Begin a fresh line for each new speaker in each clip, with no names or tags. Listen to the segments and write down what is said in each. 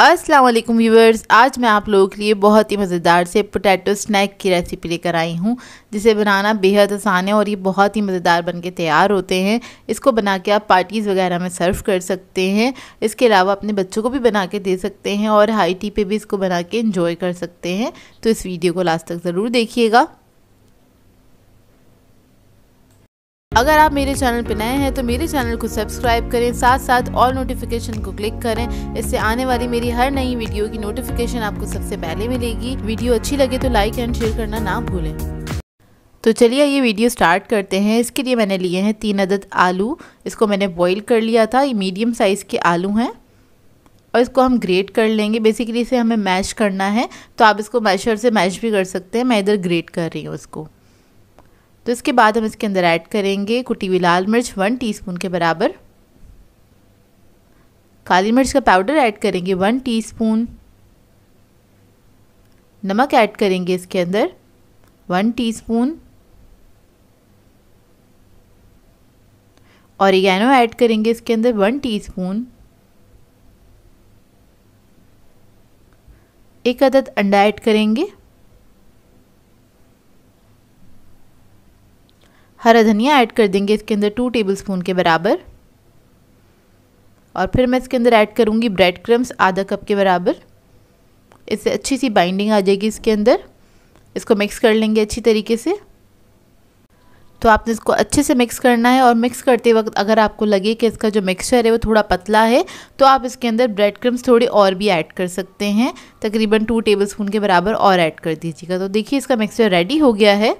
अस्सलाम वालेकुम व्यूवर्स, आज मैं आप लोगों के लिए बहुत ही मज़ेदार से पोटैटो स्नैक की रेसिपी लेकर आई हूँ, जिसे बनाना बेहद आसान है और ये बहुत ही मज़ेदार बनके तैयार होते हैं। इसको बना के आप पार्टीज़ वगैरह में सर्व कर सकते हैं। इसके अलावा अपने बच्चों को भी बना के दे सकते हैं और हाई टी पे भी इसको बना के इंजॉय कर सकते हैं। तो इस वीडियो को लास्ट तक ज़रूर देखिएगा। अगर आप मेरे चैनल पर नए हैं तो मेरे चैनल को सब्सक्राइब करें, साथ साथ ऑल नोटिफिकेशन को क्लिक करें। इससे आने वाली मेरी हर नई वीडियो की नोटिफिकेशन आपको सबसे पहले मिलेगी। वीडियो अच्छी लगे तो लाइक एंड शेयर करना ना भूलें। तो चलिए ये वीडियो स्टार्ट करते हैं। इसके लिए मैंने लिए हैं 3 अदद आलू। इसको मैंने बॉईल कर लिया था। ये मीडियम साइज़ के आलू हैं और इसको हम ग्रेट कर लेंगे। बेसिकली इसे हमें मैश करना है, तो आप इसको मैशर से मैश भी कर सकते हैं। मैं इधर ग्रेट कर रही हूँ इसको। तो इसके बाद हम इसके अंदर ऐड करेंगे कुटी हुई लाल मिर्च 1 टीस्पून के बराबर, काली मिर्च का पाउडर ऐड करेंगे 1 टीस्पून, नमक ऐड करेंगे इसके अंदर 1 टीस्पून, ऑरिगेनो ऐड करेंगे इसके अंदर 1 टीस्पून, 1 अदद अंडा ऐड करेंगे, हरा धनिया ऐड कर देंगे इसके अंदर 2 टेबलस्पून के बराबर, और फिर मैं इसके अंदर ऐड करूँगी ब्रेड क्रम्स आधा कप के बराबर। इससे अच्छी सी बाइंडिंग आ जाएगी इसके अंदर। इसको मिक्स कर लेंगे अच्छी तरीके से। तो आपने इसको अच्छे से मिक्स करना है और मिक्स करते वक्त अगर आपको लगे कि इसका जो मिक्सचर है वो थोड़ा पतला है तो आप इसके अंदर ब्रेड क्रम्स थोड़े और भी ऐड कर सकते हैं। तकरीबन 2 टेबलस्पून के बराबर और ऐड कर दीजिएगा। तो देखिए इसका मिक्सचर रेडी हो गया है।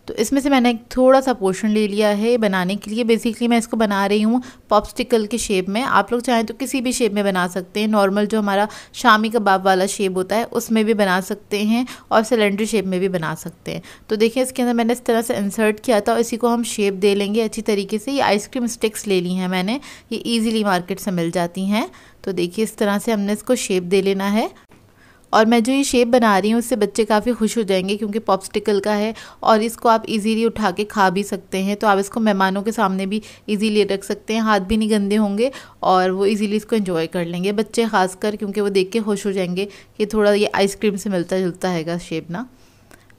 तो इसमें से मैंने एक थोड़ा सा पोर्शन ले लिया है बनाने के लिए। बेसिकली मैं इसको बना रही हूँ पॉप्सिकल के शेप में। आप लोग चाहें तो किसी भी शेप में बना सकते हैं। नॉर्मल जो हमारा शामी कबाब वाला शेप होता है उसमें भी बना सकते हैं और सिलेंडर शेप में भी बना सकते हैं। तो देखिए इसके अंदर मैंने इस तरह से इंसर्ट किया था और इसी को हम शेप दे लेंगे अच्छी तरीके से। ये आइसक्रीम स्टिक्स ले ली हैं मैंने, ये ईजिली मार्केट से मिल जाती हैं। तो देखिए इस तरह से हमने इसको शेप दे लेना है। और मैं जो ये शेप बना रही हूँ उससे बच्चे काफ़ी खुश हो जाएंगे क्योंकि पॉप्सिकल का है और इसको आप इजीली उठा के खा भी सकते हैं। तो आप इसको मेहमानों के सामने भी इजीली रख सकते हैं, हाथ भी नहीं गंदे होंगे और वो इजीली इसको एंजॉय कर लेंगे बच्चे खासकर, क्योंकि वो देख के खुश हो जाएंगे कि थोड़ा ये आइसक्रीम से मिलता जुलता हैगा शेप ना।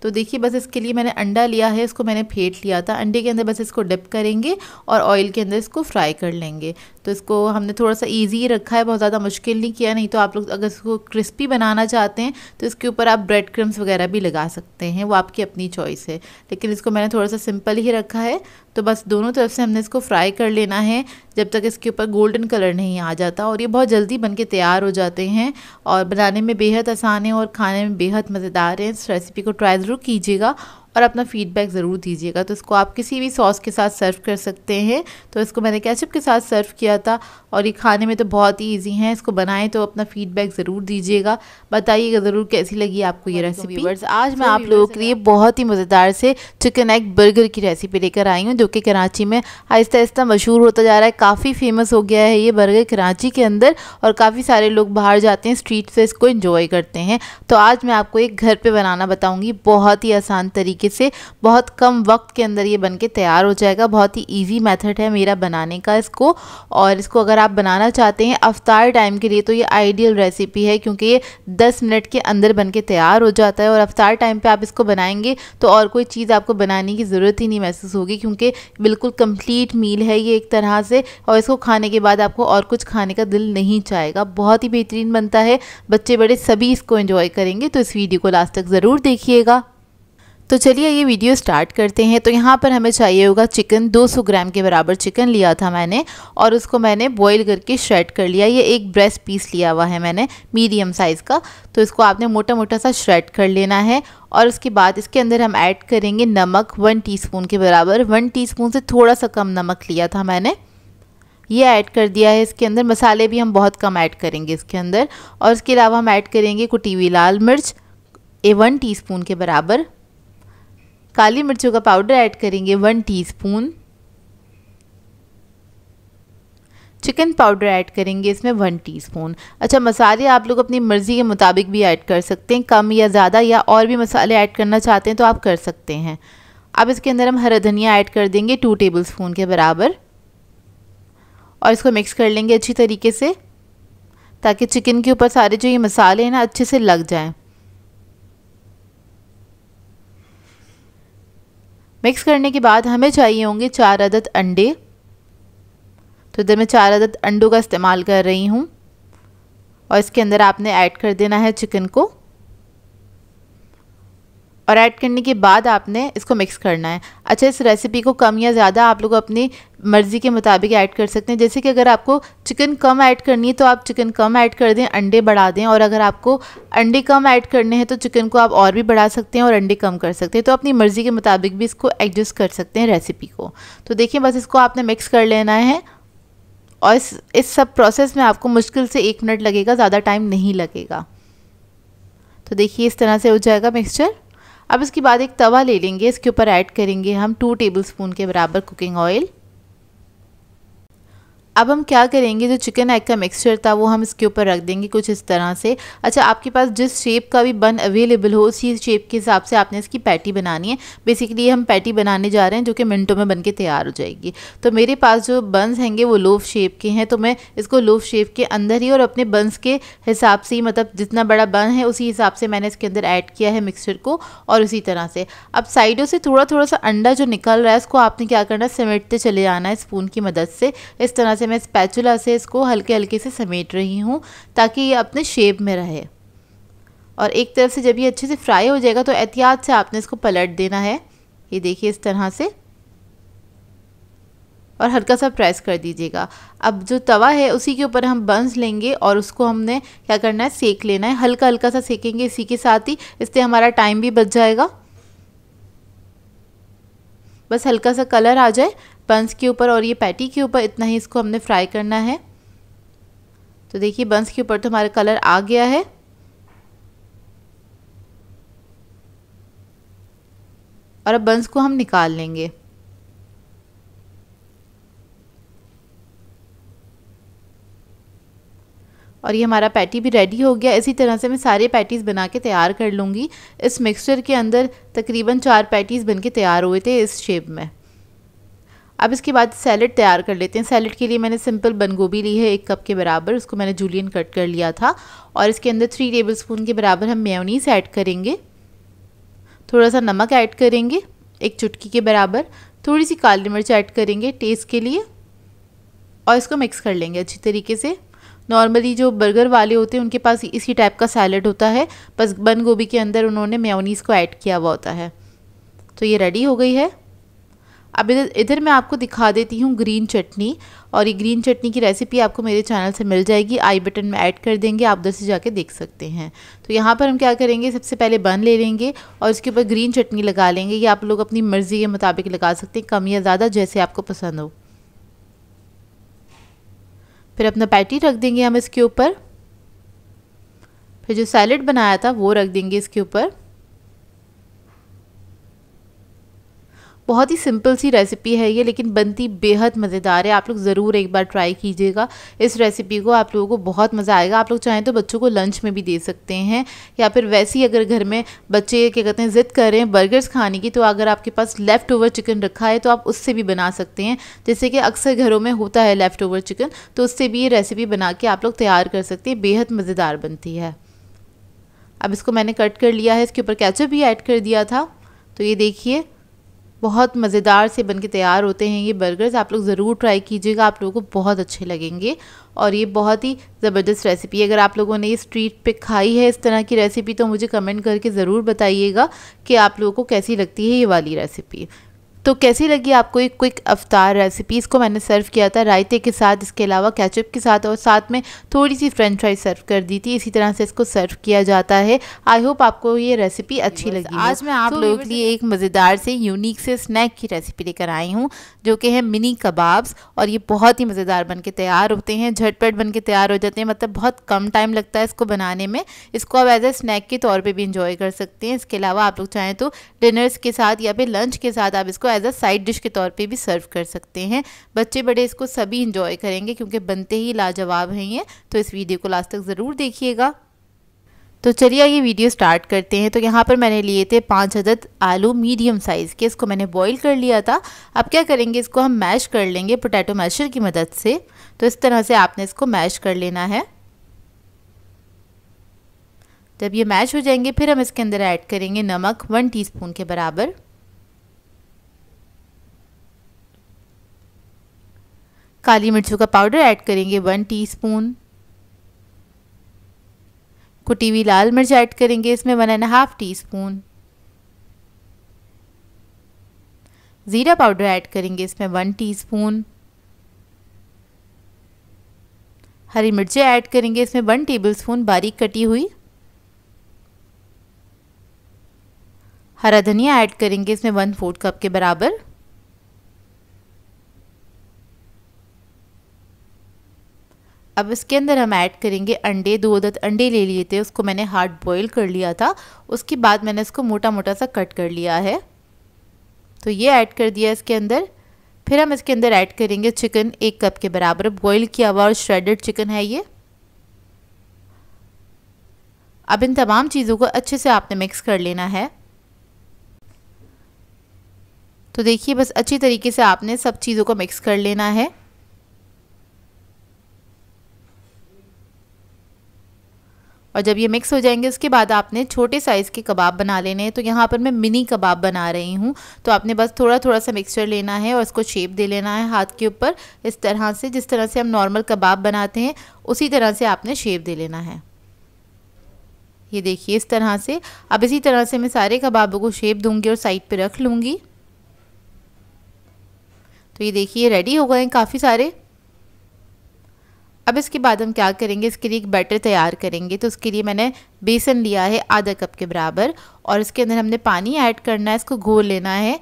तो देखिए बस इसके लिए मैंने अंडा लिया है, इसको मैंने फेंट लिया था। अंडे के अंदर बस इसको डिप करेंगे और ऑयल के अंदर इसको फ्राई कर लेंगे। तो इसको हमने थोड़ा सा इजी रखा है, बहुत ज़्यादा मुश्किल नहीं किया। नहीं तो आप लोग अगर इसको क्रिस्पी बनाना चाहते हैं तो इसके ऊपर आप ब्रेड क्रम्स वगैरह भी लगा सकते हैं, वो आपकी अपनी चॉइस है। लेकिन इसको मैंने थोड़ा सा सिंपल ही रखा है। तो बस दोनों तरफ से हमने इसको फ्राई कर लेना है जब तक इसके ऊपर गोल्डन कलर नहीं आ जाता। और ये बहुत जल्दी बनके तैयार हो जाते हैं और बनाने में बेहद आसान है और खाने में बेहद मज़ेदार है। इस रेसिपी को ट्राई ज़रूर कीजिएगा और अपना फीडबैक ज़रूर दीजिएगा। तो इसको आप किसी भी सॉस के साथ सर्व कर सकते हैं। तो इसको मैंने केचप के साथ सर्व किया था और ये खाने में तो बहुत ही इजी है। इसको बनाएं तो अपना फीडबैक ज़रूर दीजिएगा, बताइएगा ज़रूर कैसी लगी आपको ये रेसिपी। आज मैं आप लोगों के लिए बहुत ही मज़ेदार से चिकन एग बर्गर की रेसिपी लेकर आई हूँ, जो कि कराची में आहिस्ता आहिस्ता मशहूर होता जा रहा है। काफ़ी फेमस हो गया है ये बर्गर कराची के अंदर और काफ़ी सारे लोग बाहर जाते हैं स्ट्रीट से इसको एंजॉय करते हैं। तो आज मैं आपको एक घर पर बनाना बताऊँगी, बहुत ही आसान तरीके से, बहुत कम वक्त के अंदर ये बनके तैयार हो जाएगा। बहुत ही इजी मेथड है मेरा बनाने का इसको। और इसको अगर आप बनाना चाहते हैं अफ्तार टाइम के लिए तो ये आइडियल रेसिपी है, क्योंकि ये 10 मिनट के अंदर बनके तैयार हो जाता है। और अफ्तार टाइम पे आप इसको बनाएंगे तो और कोई चीज़ आपको बनाने की ज़रूरत ही नहीं महसूस होगी, क्योंकि बिल्कुल कंप्लीट मील है ये एक तरह से। और इसको खाने के बाद आपको और कुछ खाने का दिल नहीं चाहेगा। बहुत ही बेहतरीन बनता है, बच्चे बड़े सभी इसको एंजॉय करेंगे। तो इस वीडियो को लास्ट तक ज़रूर देखिएगा। तो चलिए ये वीडियो स्टार्ट करते हैं। तो यहाँ पर हमें चाहिए होगा चिकन। 200 ग्राम के बराबर चिकन लिया था मैंने और उसको मैंने बॉईल करके श्रेड कर लिया। ये एक ब्रेस्ट पीस लिया हुआ है मैंने मीडियम साइज़ का। तो इसको आपने मोटा मोटा सा श्रेड कर लेना है। और उसके बाद इसके अंदर हम ऐड करेंगे नमक 1 टीस्पून के बराबर। 1 टीस्पून से थोड़ा सा कम नमक लिया था मैंने, ये ऐड कर दिया है इसके अंदर। मसाले भी हम बहुत कम ऐड करेंगे इसके अंदर। और इसके अलावा हम ऐड करेंगे कुटी हुई लाल मिर्च 1 टीस्पून के बराबर, काली मिर्चों का पाउडर ऐड करेंगे 1 टीस्पून, चिकन पाउडर ऐड करेंगे इसमें 1 टीस्पून। अच्छा, मसाले आप लोग अपनी मर्ज़ी के मुताबिक भी ऐड कर सकते हैं, कम या ज़्यादा, या और भी मसाले ऐड करना चाहते हैं तो आप कर सकते हैं। अब इसके अंदर हम हरा धनिया ऐड कर देंगे 2 टेबलस्पून के बराबर और इसको मिक्स कर लेंगे अच्छी तरीके से। ताकि चिकन के ऊपर सारे जो ये मसाले हैं ना अच्छे से लग जाएं। मिक्स करने के बाद हमें चाहिए होंगे 4 अदद अंडे। तो इधर मैं 4 अदद अंडों का इस्तेमाल कर रही हूँ और इसके अंदर आपने ऐड कर देना है चिकन को, और ऐड करने के बाद आपने इसको मिक्स करना है। अच्छा, इस रेसिपी को कम या ज़्यादा आप लोग अपनी मर्ज़ी के मुताबिक ऐड कर सकते हैं। जैसे कि अगर आपको चिकन कम ऐड करनी है तो आप चिकन कम ऐड कर दें, अंडे बढ़ा दें, और अगर आपको अंडे कम ऐड करने हैं तो चिकन को आप और भी बढ़ा सकते हैं और अंडे कम कर सकते हैं। तो अपनी मर्ज़ी के मुताबिक भी इसको एडजस्ट कर सकते हैं रेसिपी को। तो देखिए, बस इसको आपने मिक्स कर लेना है और इस सब प्रोसेस में आपको मुश्किल से 1 मिनट लगेगा, ज़्यादा टाइम नहीं लगेगा। तो देखिए इस तरह से हो जाएगा मिक्सचर। अब इसके बाद एक तवा ले लेंगे, इसके ऊपर ऐड करेंगे हम 2 टेबलस्पून के बराबर कुकिंग ऑयल। अब हम क्या करेंगे, जो चिकन एग का मिक्सचर था वो हम इसके ऊपर रख देंगे कुछ इस तरह से। अच्छा, आपके पास जिस शेप का भी बन अवेलेबल हो उसी शेप के हिसाब से आपने इसकी पैटी बनानी है। बेसिकली हम पैटी बनाने जा रहे हैं जो कि मिनटों में बन के तैयार हो जाएगी। तो मेरे पास जो बन्स हैंगे वो लोफ शेप के हैं, तो मैं इसको लोफ शेप के अंदर ही और अपने बन्स के हिसाब से ही, मतलब जितना बड़ा बन है उसी हिसाब से मैंने इसके अंदर ऐड किया है मिक्सचर को। और उसी तरह से अब साइडों से थोड़ा थोड़ा सा अंडा जो निकल रहा है उसको आपने क्या करना है, समेटते चले जाना है स्पून की मदद से। इस तरह से मैं स्पैचुला से इसको हल्के हल्के से समेट रही हूँ ताकि ये अपने शेप में रहे। और एक तरफ से जब ये अच्छे से फ्राई हो जाएगा तो एहतियात से आपने इसको पलट देना है, ये देखिए इस तरह से, और हल्का सा प्रेस कर दीजिएगा। अब जो तवा है उसी के ऊपर हम बंस लेंगे और उसको हमने क्या करना है, सेक लेना है। हल्का हल्का सा सेकेंगे इसी के साथ ही, इससे हमारा टाइम भी बच जाएगा। बस हल्का सा कलर आ जाए बंस के ऊपर और ये पैटी के ऊपर, इतना ही इसको हमने फ्राई करना है। तो देखिए बंस के ऊपर तो हमारा कलर आ गया है। और अब बंस को हम निकाल लेंगे। और ये हमारा पैटी भी रेडी हो गया। इसी तरह से मैं सारे पैटीज़ बना के तैयार कर लूँगी। इस मिक्सचर के अंदर तकरीबन 4 पैटीज़ बन के तैयार हुए थे इस शेप में। अब इसके बाद सैलड तैयार कर लेते हैं। सैलड के लिए मैंने सिंपल बंद गोभी ली है 1 कप के बराबर, उसको मैंने जूलियन कट कर लिया था। और इसके अंदर 3 टेबलस्पून के बराबर हम मेयोनीज़ ऐड करेंगे, थोड़ा सा नमक ऐड करेंगे 1 चुटकी के बराबर, थोड़ी सी काली मिर्च ऐड करेंगे टेस्ट के लिए, और इसको मिक्स कर लेंगे अच्छी तरीके से। नॉर्मली जो बर्गर वाले होते हैं उनके पास इसी टाइप का सैलड होता है, बस बंद गोभी के अंदर उन्होंने मेयोनीज़ को ऐड किया हुआ होता है। तो ये रेडी हो गई है। अब इधर मैं आपको दिखा देती हूँ ग्रीन चटनी, और ये ग्रीन चटनी की रेसिपी आपको मेरे चैनल से मिल जाएगी, आई बटन में ऐड कर देंगे, आप उधर से जाके देख सकते हैं। तो यहाँ पर हम क्या करेंगे, सबसे पहले बन ले लेंगे और इसके ऊपर ग्रीन चटनी लगा लेंगे। ये आप लोग अपनी मर्ज़ी के मुताबिक लगा सकते हैं, कम या ज़्यादा जैसे आपको पसंद हो। फिर अपना पैटी रख देंगे हम इसके ऊपर, फिर जो सैलेड बनाया था वो रख देंगे इसके ऊपर। बहुत ही सिंपल सी रेसिपी है ये, लेकिन बनती बेहद मज़ेदार है। आप लोग ज़रूर एक बार ट्राई कीजिएगा इस रेसिपी को, आप लोगों को बहुत मज़ा आएगा। आप लोग चाहें तो बच्चों को लंच में भी दे सकते हैं, या फिर वैसे ही अगर घर में बच्चे क्या कहते हैं ज़िद कर रहे हैं बर्गर्स खाने की, तो अगर आपके पास लेफ़्ट ओवर चिकन रखा है तो आप उससे भी बना सकते हैं। जैसे कि अक्सर घरों में होता है लेफ़्ट ओवर चिकन, तो उससे भी ये रेसिपी बना के आप लोग तैयार कर सकते हैं, बेहद मज़ेदार बनती है। अब इसको मैंने कट कर लिया है, इसके ऊपर केचप भी ऐड कर दिया था। तो ये देखिए बहुत मज़ेदार से बनके तैयार होते हैं ये बर्गर्स, आप लोग ज़रूर ट्राई कीजिएगा, आप लोगों को बहुत अच्छे लगेंगे। और ये बहुत ही ज़बरदस्त रेसिपी है। अगर आप लोगों ने ये स्ट्रीट पे खाई है इस तरह की रेसिपी तो मुझे कमेंट करके ज़रूर बताइएगा कि आप लोगों को कैसी लगती है ये वाली रेसिपी। तो कैसी लगी आपको एक क्विक अफ्तार रेसिपी। इसको मैंने सर्व किया था रायते के साथ, इसके अलावा केचप के साथ, और साथ में थोड़ी सी फ्रेंच फ्राइज सर्व कर दी थी। इसी तरह से इसको सर्व किया जाता है। आई होप आपको ये रेसिपी अच्छी लगी। आज मैं आप लोगों के लिए एक मज़ेदार से यूनिक से स्नैक की रेसिपी लेकर आई हूँ, जो कि है मिनी कबाब्स। और ये बहुत ही मज़ेदार बन के तैयार होते हैं, झटपट बन के तैयार हो जाते हैं, मतलब बहुत कम टाइम लगता है इसको बनाने में। इसको आप एज ए स्नैक के तौर पर भी इंजॉय कर सकते हैं। इसके अलावा आप लोग चाहें तो डिनर्स के साथ या फिर लंच के साथ आप इसको एज अ साइड डिश के तौर पे भी सर्व कर सकते हैं। बच्चे बड़े इसको सभी इंजॉय करेंगे क्योंकि बनते ही लाजवाब हैं ये। तो इस वीडियो को लास्ट तक ज़रूर देखिएगा। तो चलिए ये वीडियो स्टार्ट करते हैं। तो यहाँ पर मैंने लिए थे 5 अदद आलू मीडियम साइज़ के, इसको मैंने बॉईल कर लिया था। अब क्या करेंगे, इसको हम मैश कर लेंगे पोटैटो मैशर की मदद से। तो इस तरह से आपने इसको मैश कर लेना है। जब ये मैश हो जाएंगे फिर हम इसके अंदर ऐड करेंगे नमक 1 टीस्पून के बराबर, काली मिर्चों का पाउडर ऐड करेंगे 1 टीस्पून, कुटी हुई लाल मिर्च ऐड करेंगे इसमें 1.5 टीस्पून, ज़ीरा पाउडर ऐड करेंगे इसमें 1 टीस्पून, हरी मिर्चें ऐड करेंगे इसमें 1 टेबलस्पून बारीक कटी हुई, हरा धनिया ऐड करेंगे इसमें 1/4 कप के बराबर, अब इसके अंदर हम ऐड करेंगे अंडे। 2 अदद अंडे ले लिए थे, उसको मैंने हार्ड बॉईल कर लिया था, उसके बाद मैंने इसको मोटा मोटा सा कट कर लिया है, तो ये ऐड कर दिया इसके अंदर। फिर हम इसके अंदर ऐड करेंगे चिकन 1 कप के बराबर, बॉईल किया हुआ और श्रेडेड चिकन है ये। अब इन तमाम चीज़ों को अच्छे से आपने मिक्स कर लेना है। तो देखिए बस अच्छी तरीके से आपने सब चीज़ों को मिक्स कर लेना है। और जब ये मिक्स हो जाएंगे उसके बाद आपने छोटे साइज़ के कबाब बना लेने हैं। तो यहाँ पर मैं मिनी कबाब बना रही हूँ, तो आपने बस थोड़ा थोड़ा सा मिक्सचर लेना है और इसको शेप दे लेना है हाथ के ऊपर, इस तरह से जिस तरह से हम नॉर्मल कबाब बनाते हैं उसी तरह से आपने शेप दे लेना है। ये देखिए इस तरह से। अब इसी तरह से मैं सारे कबाबों को शेप दूंगी और साइड पे रख लूँगी। तो ये देखिए रेडी हो गए हैं काफ़ी सारे। अब इसके बाद हम क्या करेंगे, इसके लिए एक बैटर तैयार करेंगे। तो उसके लिए मैंने बेसन लिया है आधा कप के बराबर और इसके अंदर हमने पानी ऐड करना है, इसको घोल लेना है।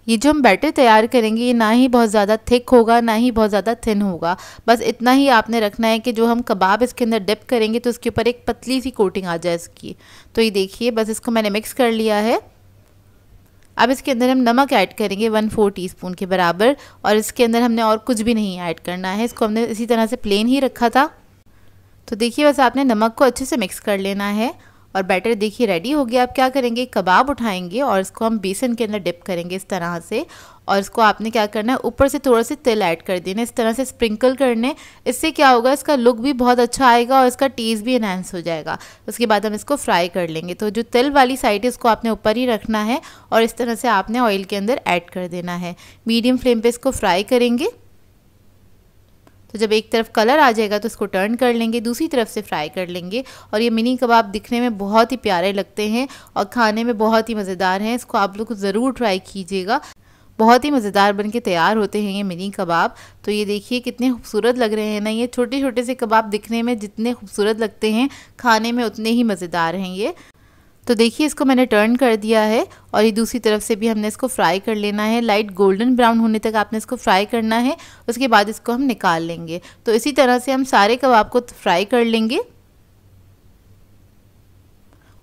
ये जो हम बैटर तैयार करेंगे ये ना ही बहुत ज़्यादा थिक होगा ना ही बहुत ज़्यादा थिन होगा, बस इतना ही आपने रखना है कि जो हम कबाब इसके अंदर डिप करेंगे तो उसके ऊपर एक पतली सी कोटिंग आ जाए इसकी। तो ये देखिए बस इसको मैंने मिक्स कर लिया है। अब इसके अंदर हम नमक ऐड करेंगे 1/4 टीस्पून के बराबर और इसके अंदर हमने और कुछ भी नहीं ऐड करना है, इसको हमने इसी तरह से प्लेन ही रखा था। तो देखिए बस आपने नमक को अच्छे से मिक्स कर लेना है और बैटर देखिए रेडी हो गया। अब क्या करेंगे, कबाब उठाएंगे और इसको हम बेसन के अंदर डिप करेंगे इस तरह से, और इसको आपने क्या करना है ऊपर से थोड़ा सा तिल ऐड कर देना, इस तरह से स्प्रिंकल करने। इससे क्या होगा, इसका लुक भी बहुत अच्छा आएगा और इसका टेस्ट भी एनहांस हो जाएगा। उसके बाद हम इसको फ्राई कर लेंगे। तो जो तिल वाली साइड है उसको आपने ऊपर ही रखना है और इस तरह से आपने ऑयल के अंदर ऐड कर देना है। मीडियम फ्लेम पर इसको फ्राई करेंगे। तो जब एक तरफ कलर आ जाएगा तो इसको टर्न कर लेंगे, दूसरी तरफ से फ्राई कर लेंगे। और ये मिनी कबाब दिखने में बहुत ही प्यारे लगते हैं और खाने में बहुत ही मज़ेदार हैं। इसको आप लोग ज़रूर ट्राई कीजिएगा, बहुत ही मज़ेदार बनके तैयार होते हैं ये मिनी कबाब। तो ये देखिए कितने खूबसूरत लग रहे हैं ना, ये छोटे छोटे से कबाब दिखने में जितने खूबसूरत लगते हैं खाने में उतने ही मज़ेदार हैं ये। तो देखिए इसको मैंने टर्न कर दिया है और ये दूसरी तरफ से भी हमने इसको फ्राई कर लेना है। लाइट गोल्डन ब्राउन होने तक आपने इसको फ्राई करना है, उसके बाद इसको हम निकाल लेंगे। तो इसी तरह से हम सारे कबाब को फ्राई कर लेंगे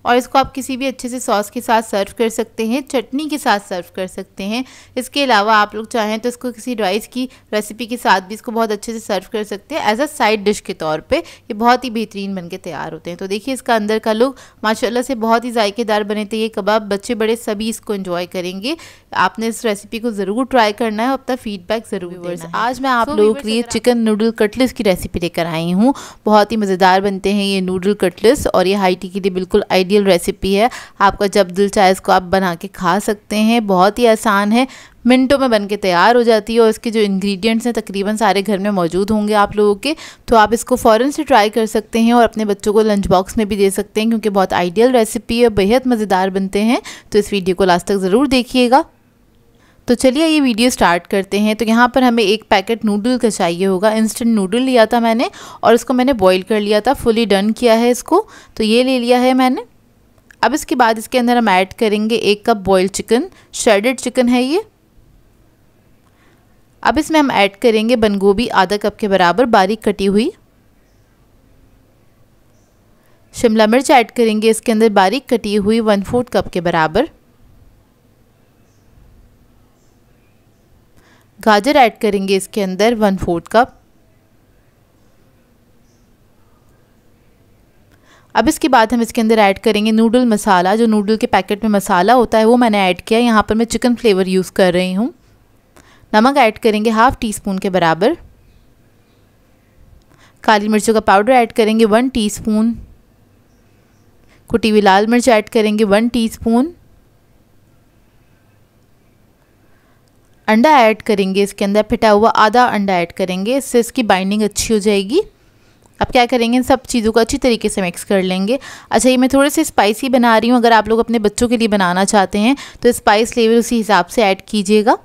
और इसको आप किसी भी अच्छे से सॉस के साथ सर्व कर सकते हैं, चटनी के साथ सर्व कर सकते हैं। इसके अलावा आप लोग चाहें तो इसको किसी राइस की रेसिपी के साथ भी इसको बहुत अच्छे से सर्व कर सकते हैं एज अ साइड डिश के तौर पे। ये बहुत ही बेहतरीन बनके तैयार होते हैं। तो देखिए इसका अंदर का लुक माशाल्लाह से बहुत ही जायकेदार बने थे ये कबाब, बच्चे बड़े सभी इसको एंजॉय करेंगे। आपने इस रेसिपी को ज़रूर ट्राई करना है और अपना फीडबैक ज़रूर देना है। आज मैं आप लोगों के लिए चिकन नूडल कटलेट्स की रेसिपी लेकर आई हूँ। बहुत ही मज़ेदार बनते हैं ये नूडल कटलेट्स और ये हाई टी के लिए बिल्कुल आइडियल रेसिपी है। आपका जब दिल चाहे इसको आप बना के खा सकते हैं। बहुत ही आसान है, मिनटों में बनके तैयार हो जाती है और इसके जो इंग्रेडिएंट्स हैं तकरीबन सारे घर में मौजूद होंगे आप लोगों के। तो आप इसको फ़ौरन से ट्राई कर सकते हैं और अपने बच्चों को लंच बॉक्स में भी दे सकते हैं क्योंकि बहुत आइडियल रेसिपी है, बेहद मज़ेदार बनते हैं। तो इस वीडियो को लास्ट तक ज़रूर देखिएगा। तो चलिए ये वीडियो स्टार्ट करते हैं। तो यहाँ पर हमें एक पैकेट नूडल का चाहिए होगा। इंस्टेंट नूडल लिया था मैंने और इसको मैंने बॉईल कर लिया था, फुली डन किया है इसको। तो ये ले लिया है मैंने। अब इसके बाद इसके अंदर हम ऐड करेंगे 1 cup boiled chicken, shredded chicken है ये। अब इसमें हम ऐड करेंगे बंद गोभी आधा कप के बराबर बारीक कटी हुई। शिमला मिर्च ऐड करेंगे इसके अंदर बारीक कटी हुई 1/4 कप के बराबर। गाजर ऐड करेंगे इसके अंदर 1/4 कप। अब इसके बाद हम इसके अंदर ऐड करेंगे नूडल मसाला। जो नूडल के पैकेट में मसाला होता है वो मैंने ऐड किया। यहाँ पर मैं चिकन फ्लेवर यूज़ कर रही हूँ। नमक ऐड करेंगे 1/2 टीस्पून के बराबर। काली मिर्चों का पाउडर ऐड करेंगे 1 टीस्पून। कुटी हुई लाल मिर्च ऐड करेंगे 1 टीस्पून। अंडा ऐड करेंगे इसके अंदर, फिटा हुआ आधा अंडा ऐड करेंगे, इससे इसकी बाइंडिंग अच्छी हो जाएगी। अब क्या करेंगे, इन सब चीज़ों को अच्छी तरीके से मिक्स कर लेंगे। अच्छा, ये मैं थोड़े से स्पाइसी बना रही हूँ, अगर आप लोग अपने बच्चों के लिए बनाना चाहते हैं तो स्पाइस लेवल उसी हिसाब से ऐड कीजिएगा।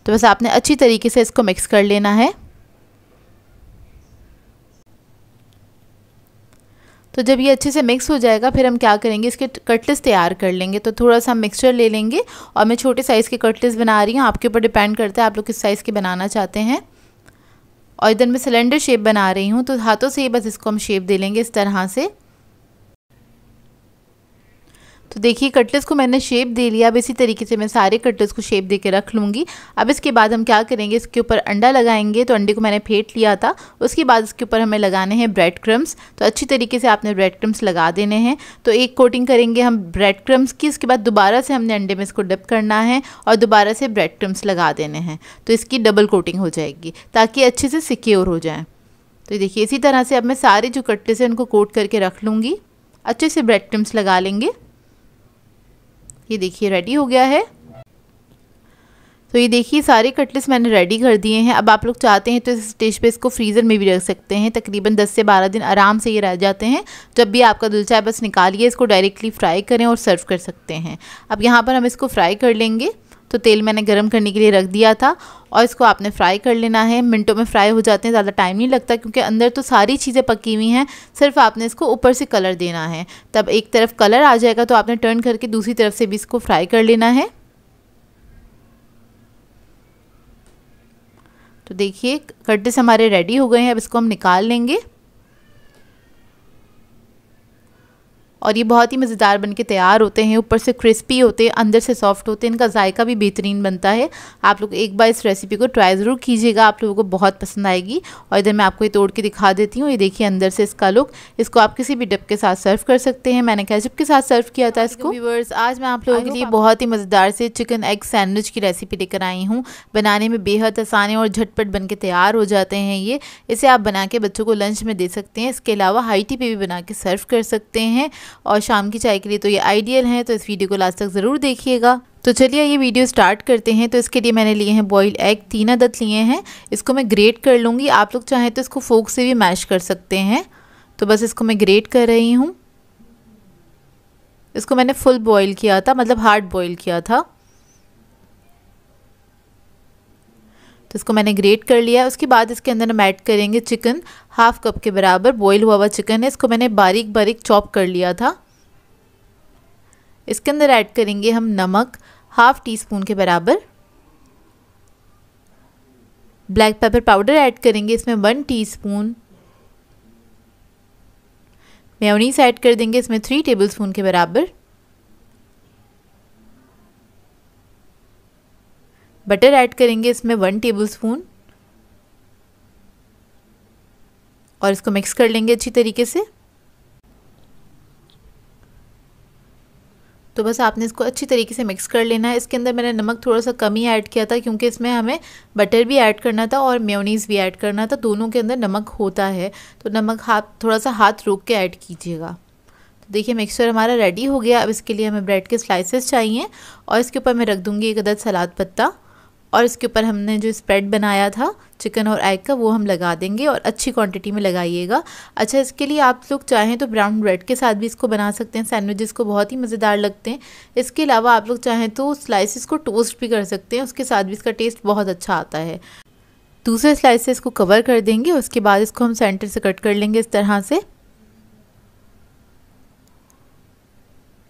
तो बस आपने अच्छी तरीके से इसको मिक्स कर लेना है। तो जब ये अच्छे से मिक्स हो जाएगा फिर हम क्या करेंगे, इसके कटलेट्स तैयार कर लेंगे। तो थोड़ा सा हम मिक्सचर ले लेंगे और मैं छोटे साइज़ के कटलेट्स बना रही हूँ, आपके ऊपर डिपेंड करता है आप लोग किस साइज़ के बनाना चाहते हैं। और इधर मैं सिलेंडर शेप बना रही हूँ, तो हाथों से ही बस इसको हम शेप दे लेंगे इस तरह से। तो देखिए कटलेट्स को मैंने शेप दे लिया। अब इसी तरीके से मैं सारे कटलेट्स को शेप दे के रख लूँगी। अब इसके बाद हम क्या करेंगे, इसके ऊपर अंडा लगाएंगे। तो अंडे को मैंने फेंट लिया था, उसके बाद इसके ऊपर हमें लगाने हैं ब्रेड क्रम्स। तो अच्छी तरीके से आपने ब्रेड क्रम्स लगा देने हैं। तो एक कोटिंग करेंगे हम ब्रेड क्रम्स की, उसके बाद दोबारा से हमने अंडे में इसको डिप करना है और दोबारा से ब्रेड क्रम्स लगा देने हैं। तो इसकी डबल कोटिंग हो जाएगी ताकि अच्छे से सिक्योर हो जाए। तो देखिए इसी तरह से अब मैं सारे जो कटलेट्स हैं उनको कोट करके रख लूँगी। अच्छे से ब्रेड क्रम्स लगा लेंगे। ये देखिए रेडी हो गया है। तो ये देखिए सारे कटलेट्स मैंने रेडी कर दिए हैं। अब आप लोग चाहते हैं तो इस स्टेज पे इसको फ्रीज़र में भी रख सकते हैं, तकरीबन 10 से 12 दिन आराम से ये रह जाते हैं। जब भी आपका दिल चाहे बस निकालिए, इसको डायरेक्टली फ्राई करें और सर्व कर सकते हैं। अब यहाँ पर हम इसको फ्राई कर लेंगे। तो तेल मैंने गरम करने के लिए रख दिया था और इसको आपने फ्राई कर लेना है। मिनटों में फ्राई हो जाते हैं, ज़्यादा टाइम नहीं लगता क्योंकि अंदर तो सारी चीज़ें पकी हुई हैं, सिर्फ आपने इसको ऊपर से कलर देना है। तब एक तरफ कलर आ जाएगा तो आपने टर्न करके दूसरी तरफ से भी इसको फ्राई कर लेना है। तो देखिए कटलेट्स हमारे रेडी हो गए हैं। अब इसको हम निकाल लेंगे और ये बहुत ही मज़ेदार बनके तैयार होते हैं। ऊपर से क्रिस्पी होते हैं, अंदर से सॉफ्ट होते हैं, इनका जायका भी बेहतरीन बनता है। आप लोग एक बार इस रेसिपी को ट्राई ज़रूर कीजिएगा, आप लोगों को बहुत पसंद आएगी। और इधर मैं आपको ये तोड़ के दिखा देती हूँ। ये देखिए अंदर से इसका लुक। इसको आप किसी भी डिप के साथ सर्व कर सकते हैं। मैंने केचप के साथ सर्व किया था इसको। व्यूअर्स, आज मैं आप लोगों के लिए बहुत ही मज़ेदार से चिकन एग सैंडविच की रेसिपी लेकर आई हूँ। बनाने में बेहद आसान है और झटपट बन के तैयार हो जाते हैं ये। इसे आप बना के बच्चों को लंच में दे सकते हैं। इसके अलावा हाई टी पे भी बना के सर्व कर सकते हैं और शाम की चाय के लिए तो ये आइडियल है। तो इस वीडियो को लास्ट तक ज़रूर देखिएगा। तो चलिए ये वीडियो स्टार्ट करते हैं। तो इसके लिए मैंने लिए हैं बॉइल्ड एग, 3 अदद लिए हैं। इसको मैं ग्रेट कर लूँगी। आप लोग चाहें तो इसको फोक से भी मैश कर सकते हैं। तो बस इसको मैं ग्रेट कर रही हूँ। इसको मैंने फुल बॉईल किया था, मतलब हार्ड बॉईल किया था। तो इसको मैंने ग्रेट कर लिया। उसके बाद इसके अंदर हम ऐड करेंगे चिकन, 1/2 कप के बराबर बॉईल हुआ हुआ चिकन है। इसको मैंने बारीक बारीक चॉप कर लिया था। इसके अंदर ऐड करेंगे हम नमक, 1/2 टीस्पून के बराबर। ब्लैक पेपर पाउडर ऐड करेंगे इसमें 1 टीस्पून। मेयोनीज ऐड कर देंगे इसमें 3 टेबलस्पून के बराबर। बटर ऐड करेंगे इसमें 1 टेबलस्पून और इसको मिक्स कर लेंगे अच्छी तरीके से। तो बस आपने इसको अच्छी तरीके से मिक्स कर लेना है। इसके अंदर मैंने नमक थोड़ा सा कम ही ऐड किया था क्योंकि इसमें हमें बटर भी ऐड करना था और मेयोनीज़ भी ऐड करना था। दोनों के अंदर नमक होता है, तो नमक थोड़ा सा हाथ रोक के ऐड कीजिएगा। तो देखिए मिक्सचर हमारा रेडी हो गया। अब इसके लिए हमें ब्रेड के स्लाइसेस चाहिए और इसके ऊपर मैं रख दूँगी 1 अदद सलाद पत्ता और इसके ऊपर हमने जो स्प्रेड बनाया था चिकन और एग का वो हम लगा देंगे और अच्छी क्वांटिटी में लगाइएगा। अच्छा, इसके लिए आप लोग चाहें तो ब्राउन ब्रेड के साथ भी इसको बना सकते हैं। सैंडविचेस को बहुत ही मज़ेदार लगते हैं। इसके अलावा आप लोग चाहें तो स्लाइसेस को टोस्ट भी कर सकते हैं, उसके साथ भी इसका टेस्ट बहुत अच्छा आता है। दूसरे स्लाइसेस को कवर कर देंगे, उसके बाद इसको हम सेंटर से कट कर लेंगे इस तरह से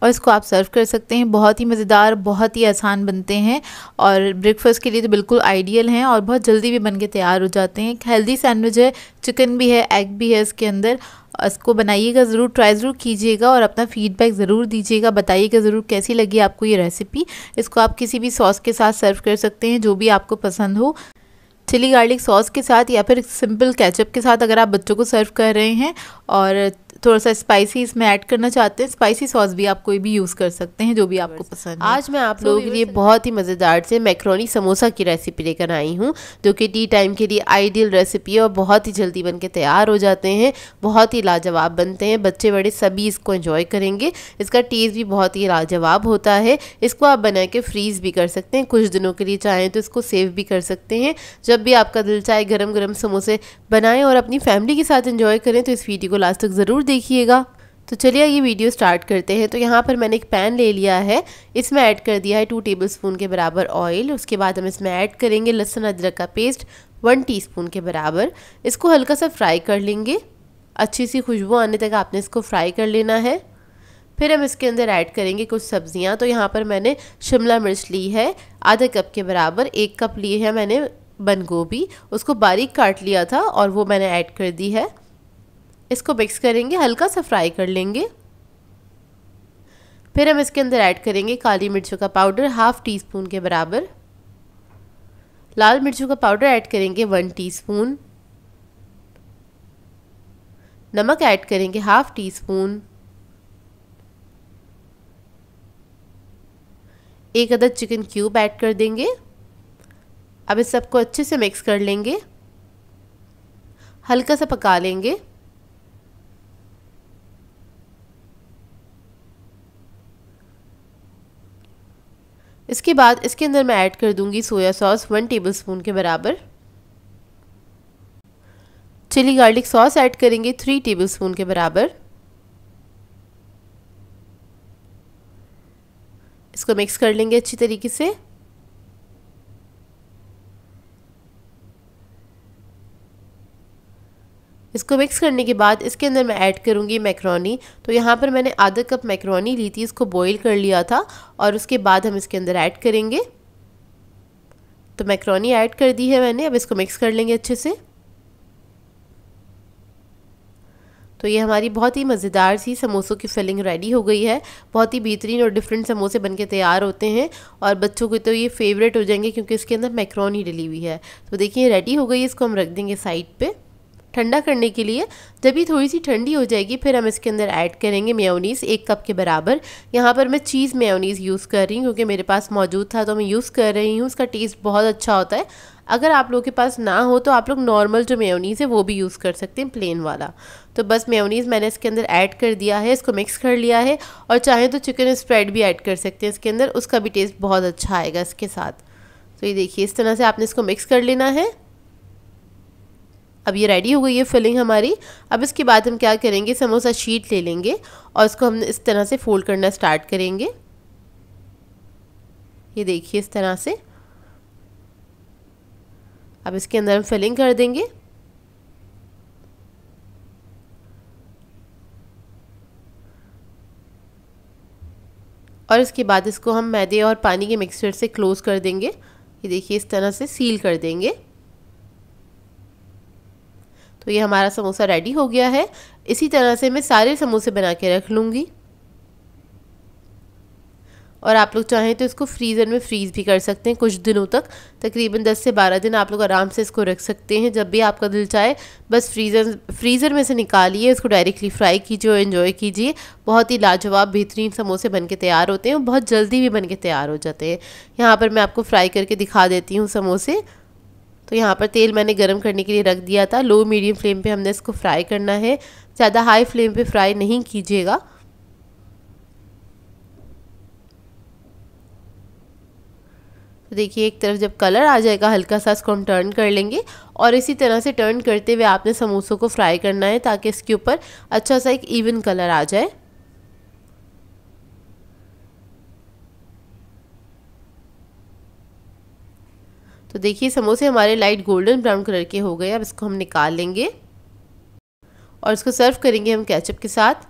और इसको आप सर्व कर सकते हैं। बहुत ही मज़ेदार, बहुत ही आसान बनते हैं और ब्रेकफास्ट के लिए तो बिल्कुल आइडियल हैं और बहुत जल्दी भी बन के तैयार हो जाते हैं। एक हेल्दी सैंडविच है, चिकन भी है, एग भी है इसके अंदर। इसको बनाइएगा ज़रूर, ट्राई ज़रूर कीजिएगा और अपना फीडबैक ज़रूर दीजिएगा। बताइएगा ज़रूर कैसी लगी आपको ये रेसिपी। इसको आप किसी भी सॉस के साथ सर्व कर सकते हैं, जो भी आपको पसंद हो। चिली गार्लिक सॉस के साथ या फिर सिंपल केचप के साथ अगर आप बच्चों को सर्व कर रहे हैं और थोड़ा सा स्पाइसी इसमें ऐड करना चाहते हैं, स्पाइसी सॉस भी आप कोई भी यूज़ कर सकते हैं जो भी आपको पसंद है।
आज मैं आप लोगों के लिए बहुत ही मज़ेदार से मैक्रोनी समोसा की रेसिपी लेकर आई हूँ, जो कि टी टाइम के लिए आइडियल रेसिपी है और बहुत ही जल्दी बन के तैयार हो जाते हैं। बहुत ही लाजवाब बनते हैं, बच्चे बड़े सभी इसको एंजॉय करेंगे। इसका टेस्ट भी बहुत ही लाजवाब होता है। इसको आप बना के फ्रीज़ भी कर सकते हैं, कुछ दिनों के लिए चाहें तो इसको सेव भी कर सकते हैं। जब भी आपका दिल चाहे गरम गरम समोसे बनाएं और अपनी फैमिली के साथ एंजॉय करें, तो इस वीडियो को लास्ट तक ज़रूर देखिएगा। तो चलिए ये वीडियो स्टार्ट करते हैं। तो यहाँ पर मैंने एक पैन ले लिया है, इसमें ऐड कर दिया है 2 टेबलस्पून के बराबर ऑयल। उसके बाद हम इसमें ऐड करेंगे लहसुन अदरक का पेस्ट 1 टीस्पून के बराबर। इसको हल्का सा फ्राई कर लेंगे, अच्छी सी खुशबू आने तक आपने इसको फ्राई कर लेना है। फिर हम इसके अंदर ऐड करेंगे कुछ सब्जियाँ। तो यहाँ पर मैंने शिमला मिर्च ली है आधा कप के बराबर, 1 कप ली है मैंने बंद गोभी, उसको बारीक काट लिया था और वो मैंने ऐड कर दी है। इसको मिक्स करेंगे, हल्का सा फ्राई कर लेंगे। फिर हम इसके अंदर ऐड करेंगे काली मिर्चों का पाउडर 1/2 टीस्पून के बराबर, लाल मिर्चों का पाउडर ऐड करेंगे 1 टीस्पून, नमक ऐड करेंगे 1/2 टीस्पून, 1 अदद चिकन क्यूब ऐड कर देंगे। अब इस सबको अच्छे से मिक्स कर लेंगे, हल्का सा पका लेंगे। इसके बाद इसके अंदर मैं ऐड कर दूंगी सोया सॉस 1 टेबलस्पून के बराबर, चिली गार्लिक सॉस ऐड करेंगे 3 टेबलस्पून के बराबर। इसको मिक्स कर लेंगे अच्छी तरीके से। इसको मिक्स करने के बाद इसके अंदर मैं ऐड करूँगी मैक्रोनी। तो यहाँ पर मैंने आधा कप मैक्रोनी ली थी, इसको बॉईल कर लिया था और उसके बाद हम इसके अंदर ऐड करेंगे। तो मैक्रोनी ऐड कर दी है मैंने, अब इसको मिक्स कर लेंगे अच्छे से। तो ये हमारी बहुत ही मज़ेदार सी समोसों की फिलिंग रेडी हो गई है। बहुत ही बेहतरीन और डिफरेंट समोसे बनके तैयार होते हैं और बच्चों को तो ये फेवरेट हो जाएंगे क्योंकि इसके अंदर मैक्रोनी डली हुई है। तो देखिए रेडी हो गई है, इसको हम रख देंगे साइड पे ठंडा करने के लिए। जब ये थोड़ी सी ठंडी हो जाएगी फिर हम इसके अंदर ऐड करेंगे मेयोनीज़ 1 कप के बराबर। यहाँ पर मैं चीज़ मेयोनीज़ यूज़ कर रही हूँ क्योंकि मेरे पास मौजूद था तो मैं यूज़ कर रही हूँ। उसका टेस्ट बहुत अच्छा होता है। अगर आप लोगों के पास ना हो तो आप लोग नॉर्मल जो मेयोनीज़ है वो भी यूज़ कर सकते हैं, प्लेन वाला। तो बस मेयोनीज़ मैंने इसके अंदर ऐड कर दिया है, इसको मिक्स कर लिया है। और चाहें तो चिकन स्प्रेड भी ऐड कर सकते हैं इसके अंदर, उसका भी टेस्ट बहुत अच्छा आएगा इसके साथ। तो ये देखिए इस तरह से आपने इसको मिक्स कर लेना है। अब ये रेडी हो गई है फिलिंग हमारी। अब इसके बाद हम क्या करेंगे, समोसा शीट ले लेंगे और इसको हम इस तरह से फोल्ड करना स्टार्ट करेंगे। ये देखिए इस तरह से। अब इसके अंदर हम फिलिंग कर देंगे। और इसके बाद इसको हम मैदे और पानी के मिक्सचर से क्लोज कर देंगे। ये देखिए इस तरह से सील कर देंगे। तो ये हमारा समोसा रेडी हो गया है। इसी तरह से मैं सारे समोसे बना के रख लूँगी और आप लोग चाहें तो इसको फ्रीज़र में फ्रीज़ भी कर सकते हैं कुछ दिनों तक, तकरीबन 10 से 12 दिन आप लोग आराम से इसको रख सकते हैं। जब भी आपका दिल चाहे बस फ्रीज़र में से निकालिए, इसको डायरेक्टली फ्राई कीजिए और एंजॉय कीजिए। बहुत ही लाजवाब बेहतरीन समोसे बन के तैयार होते हैं और बहुत जल्दी भी बन के तैयार हो जाते हैं। यहाँ पर मैं आपको फ्राई करके दिखा देती हूँ समोसे। तो यहाँ पर तेल मैंने गरम करने के लिए रख दिया था। लो मीडियम फ्लेम पे हमने इसको फ्राई करना है, ज़्यादा हाई फ्लेम पे फ्राई नहीं कीजिएगा। तो देखिए एक तरफ जब कलर आ जाएगा हल्का सा, इसको हम टर्न कर लेंगे और इसी तरह से टर्न करते हुए आपने समोसों को फ्राई करना है ताकि इसके ऊपर अच्छा सा एक इवन कलर आ जाए। तो देखिए समोसे हमारे लाइट गोल्डन ब्राउन कलर के हो गए। अब इसको हम निकाल लेंगे और इसको सर्व करेंगे हम केचप के साथ।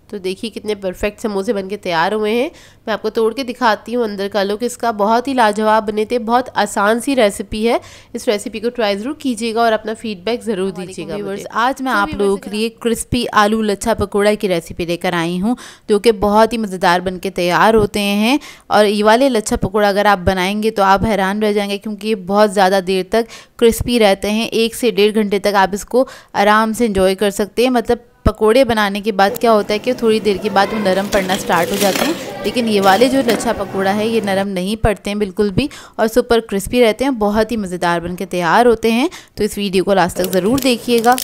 तो देखिए कितने परफेक्ट समोसे बनके तैयार हुए हैं। मैं आपको तोड़ के दिखाती हूँ अंदर का लुक इसका। बहुत ही लाजवाब बने थे, बहुत आसान सी रेसिपी है। इस रेसिपी को ट्राई ज़रूर कीजिएगा और अपना फीडबैक ज़रूर दीजिएगा मुझे।
आज मैं आप लोगों के लिए क्रिस्पी आलू लच्छा पकौड़ा की रेसिपी लेकर आई हूँ जो कि बहुत ही मज़ेदार बनके तैयार होते हैं। और ये वाले लच्छा पकौड़ा अगर आप बनाएंगे तो आप हैरान रह जाएंगे क्योंकि ये बहुत ज़्यादा देर तक क्रिस्पी रहते हैं। 1 से 1.5 घंटे तक आप इसको आराम से इंजॉय कर सकते हैं। मतलब पकोड़े बनाने के बाद क्या होता है कि थोड़ी देर के बाद वो नरम पड़ना स्टार्ट हो जाते हैं, लेकिन ये वाले जो लच्छा पकोड़ा है ये नरम नहीं पड़ते हैं बिल्कुल भी और सुपर क्रिस्पी रहते हैं, बहुत ही मज़ेदार बनके तैयार होते हैं। तो इस वीडियो को लास्ट तक ज़रूर देखिएगा।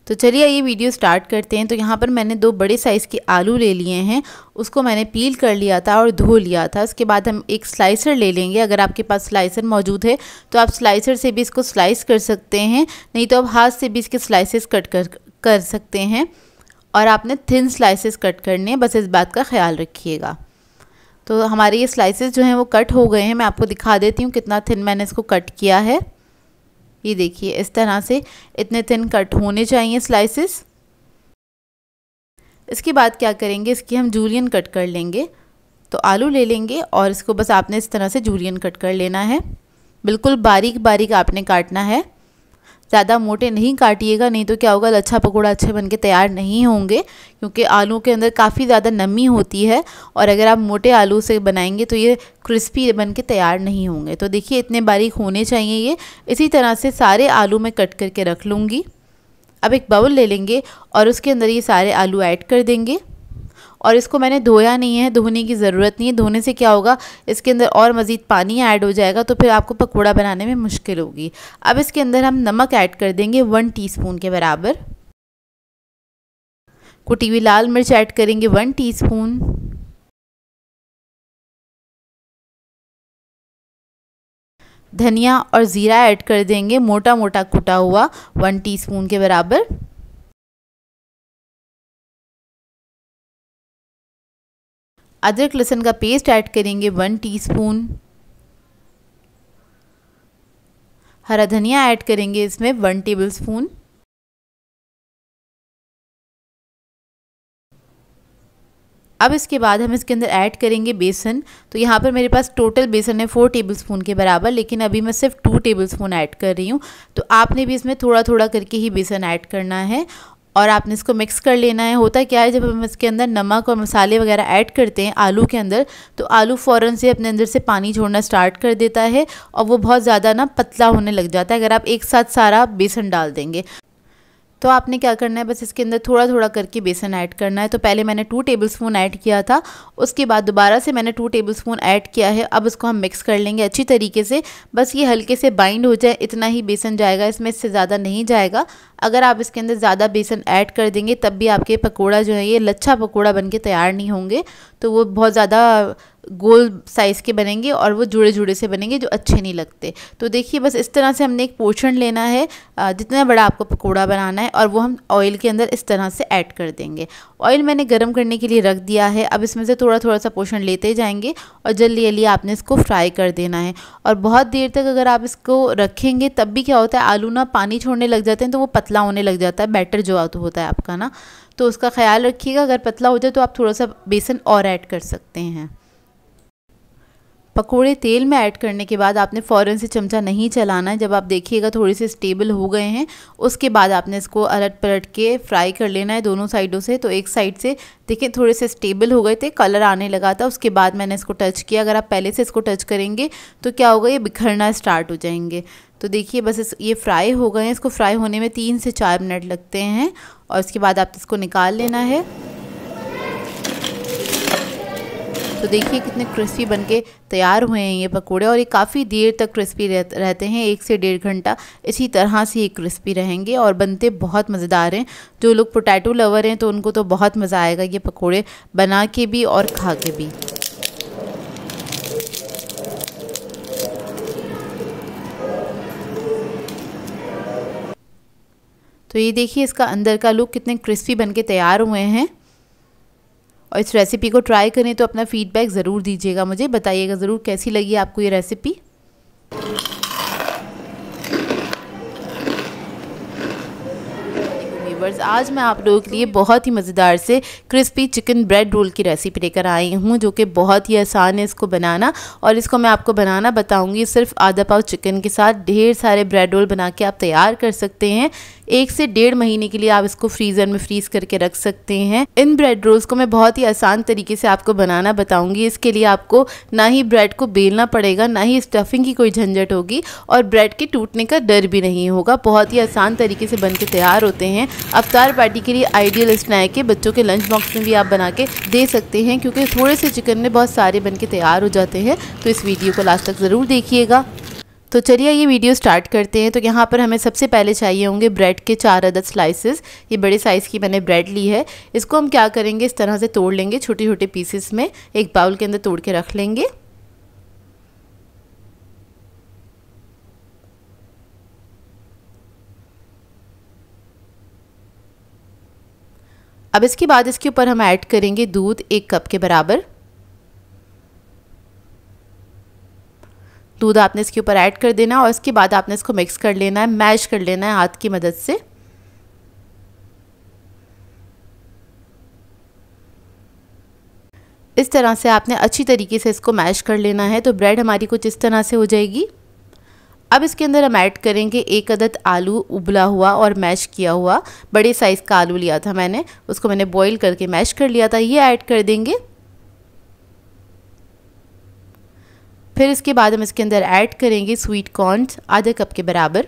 तो चलिए ये वीडियो स्टार्ट करते हैं। तो यहाँ पर मैंने 2 बड़े साइज़ के आलू ले लिए हैं, उसको मैंने पील कर लिया था और धो लिया था। उसके बाद हम एक स्लाइसर ले लेंगे। अगर आपके पास स्लाइसर मौजूद है तो आप स्लाइसर से भी इसको स्लाइस कर सकते हैं, नहीं तो आप हाथ से भी इसके स्लाइसेस कट कर सकते हैं। और आपने थिन स्लाइसेस कट करने हैं, बस इस बात का ख्याल रखिएगा। तो हमारे ये स्लाइसेस जो हैं वो कट हो गए हैं। मैं आपको दिखा देती हूँ कितना थिन मैंने इसको कट किया है। ये देखिए इस तरह से इतने थिन कट होने चाहिए स्लाइसेस। इसके बाद क्या करेंगे, इसकी हम जूलियन कट कर लेंगे। तो आलू ले लेंगे और इसको बस आपने इस तरह से जूलियन कट कर लेना है। बिल्कुल बारीक बारीक आपने काटना है, ज़्यादा मोटे नहीं काटिएगा, नहीं तो क्या होगा, लच्छा पकोड़ा अच्छे बनके तैयार नहीं होंगे, क्योंकि आलू के अंदर काफ़ी ज़्यादा नमी होती है और अगर आप मोटे आलू से बनाएंगे तो ये क्रिस्पी बनके तैयार नहीं होंगे। तो देखिए इतने बारीक होने चाहिए ये। इसी तरह से सारे आलू मैं कट करके रख लूँगी। अब एक बाउल ले लेंगे और उसके अंदर ये सारे आलू ऐड कर देंगे और इसको मैंने धोया नहीं है, धोने की ज़रूरत नहीं है। धोने से क्या होगा, इसके अंदर और मज़ीद पानी ऐड हो जाएगा, तो फिर आपको पकोड़ा बनाने में मुश्किल होगी। अब इसके अंदर हम नमक ऐड कर देंगे 1 टीस्पून के बराबर। कुटी हुई लाल मिर्च ऐड करेंगे 1 टीस्पून। धनिया और ज़ीरा ऐड कर देंगे मोटा मोटा कुटा हुआ 1 टीस्पून के बराबर। अदरक लहसुन का पेस्ट ऐड करेंगे 1 टीस्पून। हरा धनिया ऐड करेंगे इसमें 1 टेबलस्पून। अब इसके बाद हम इसके अंदर ऐड करेंगे बेसन। तो यहाँ पर मेरे पास टोटल बेसन है 4 टेबलस्पून के बराबर, लेकिन अभी मैं सिर्फ 2 टेबलस्पून ऐड कर रही हूँ। तो आपने भी इसमें थोड़ा थोड़ा करके ही बेसन ऐड करना है और आपने इसको मिक्स कर लेना है। होता क्या है, जब हम इसके अंदर नमक और मसाले वगैरह ऐड करते हैं आलू के अंदर, तो आलू फ़ौरन से अपने अंदर से पानी छोड़ना स्टार्ट कर देता है और वो बहुत ज़्यादा ना पतला होने लग जाता है अगर आप एक साथ सारा बेसन डाल देंगे। तो आपने क्या करना है, बस इसके अंदर थोड़ा थोड़ा करके बेसन ऐड करना है। तो पहले मैंने 2 टेबलस्पून ऐड किया था, उसके बाद दोबारा से मैंने 2 टेबलस्पून ऐड किया है। अब इसको हम मिक्स कर लेंगे अच्छी तरीके से, बस ये हल्के से बाइंड हो जाए इतना ही बेसन जाएगा इसमें, इससे ज़्यादा नहीं जाएगा। अगर आप इसके अंदर ज़्यादा बेसन ऐड कर देंगे तब भी आपके पकोड़ा जो है ये लच्छा पकोड़ा बनके तैयार नहीं होंगे, तो वो बहुत ज़्यादा गोल साइज़ के बनेंगे और वो जुड़े जुड़े से बनेंगे जो अच्छे नहीं लगते। तो देखिए बस इस तरह से हमने एक पोर्शन लेना है, जितना बड़ा आपको पकोड़ा बनाना है, और वो हम ऑयल के अंदर इस तरह से ऐड कर देंगे। ऑयल मैंने गर्म करने के लिए रख दिया है। अब इसमें से थोड़ा थोड़ा सा पोर्शन लेते जाएंगे और जल्दी जल्दी आपने इसको फ्राई कर देना है। और बहुत देर तक अगर आप इसको रखेंगे तब भी क्या होता है, आलू ना पानी छोड़ने लग जाते हैं, तो वो पतला होने लग जाता है बैटर जो होता है आपका ना, तो उसका ख्याल रखिएगा। अगर पतला हो जाए तो आप थोड़ा सा बेसन और ऐड कर सकते हैं। पकोड़े तेल में ऐड करने के बाद आपने फ़ौरन से चमचा नहीं चलाना है। जब आप देखिएगा थोड़े से स्टेबल हो गए हैं, उसके बाद आपने इसको अलट पलट के फ्राई कर लेना है दोनों साइडों से। तो एक साइड से देखिए थोड़े से स्टेबल हो गए थे, कलर आने लगा था, उसके बाद मैंने इसको टच किया। अगर आप पहले से इसको टच करेंगे तो क्या होगा, ये बिखरना स्टार्ट हो जाएंगे। तो देखिए बस ये फ्राई हो गए हैं। इसको फ्राई होने में 3 से 4 मिनट लगते हैं और उसके बाद आप इसको निकाल लेना है। तो देखिए कितने क्रिस्पी बनके तैयार हुए हैं ये पकोड़े, और ये काफ़ी देर तक क्रिस्पी रहते हैं, 1 से 1.5 घंटा इसी तरह से ये क्रिस्पी रहेंगे और बनते बहुत मज़ेदार हैं। जो लोग पोटैटो लवर हैं तो उनको तो बहुत मज़ा आएगा ये पकोड़े बना के भी और खा के भी। तो ये देखिए इसका अंदर का लुक कितने क्रिस्पी बनके तैयार हुए हैं। और इस रेसिपी को ट्राई करें तो अपना फीडबैक ज़रूर दीजिएगा, मुझे बताइएगा ज़रूर कैसी लगी आपको ये रेसिपी। आज मैं आप लोगों के लिए बहुत ही मज़ेदार से क्रिस्पी चिकन ब्रेड रोल की रेसिपी लेकर आई हूँ, जो कि बहुत ही आसान है इसको बनाना। और इसको मैं आपको बनाना बताऊँगी सिर्फ आधा पाव चिकन के साथ। ढेर सारे ब्रेड रोल बना के आप तैयार कर सकते हैं। 1 से 1.5 महीने के लिए आप इसको फ्रीज़र में फ्रीज करके रख सकते हैं। इन ब्रेड रोल्स को मैं बहुत ही आसान तरीके से आपको बनाना बताऊंगी। इसके लिए आपको ना ही ब्रेड को बेलना पड़ेगा, ना ही स्टफिंग की कोई झंझट होगी और ब्रेड के टूटने का डर भी नहीं होगा। बहुत ही आसान तरीके से बन के तैयार होते हैं। अफ्तार पार्टी के लिए आइडियल स्नैक है। बच्चों के लंच बॉक्स में भी आप बना के दे सकते हैं, क्योंकि थोड़े से चिकन में बहुत सारे बन के तैयार हो जाते हैं। तो इस वीडियो को लास्ट तक ज़रूर देखिएगा। तो चलिए ये वीडियो स्टार्ट करते हैं। तो यहाँ पर हमें सबसे पहले चाहिए होंगे ब्रेड के 4 अदद स्लाइसेस। ये बड़े साइज़ की मैंने ब्रेड ली है। इसको हम क्या करेंगे, इस तरह से तोड़ लेंगे छोटे छोटे पीसेस में, एक बाउल के अंदर तोड़ के रख लेंगे। अब इसके बाद इसके ऊपर हम ऐड करेंगे दूध 1 कप के बराबर। दूध आपने इसके ऊपर ऐड कर देना और इसके बाद आपने इसको मिक्स कर लेना है, मैश कर लेना है हाथ की मदद से। इस तरह से आपने अच्छी तरीके से इसको मैश कर लेना है। तो ब्रेड हमारी कुछ इस तरह से हो जाएगी। अब इसके अंदर हम ऐड करेंगे 1 अदद आलू, उबला हुआ और मैश किया हुआ। बड़े साइज़ का आलू लिया था मैंने, उसको मैंने बॉईल करके मैश कर लिया था, ये ऐड कर देंगे। फिर इसके बाद हम इसके अंदर ऐड करेंगे स्वीट कॉर्न्स आधे कप के बराबर।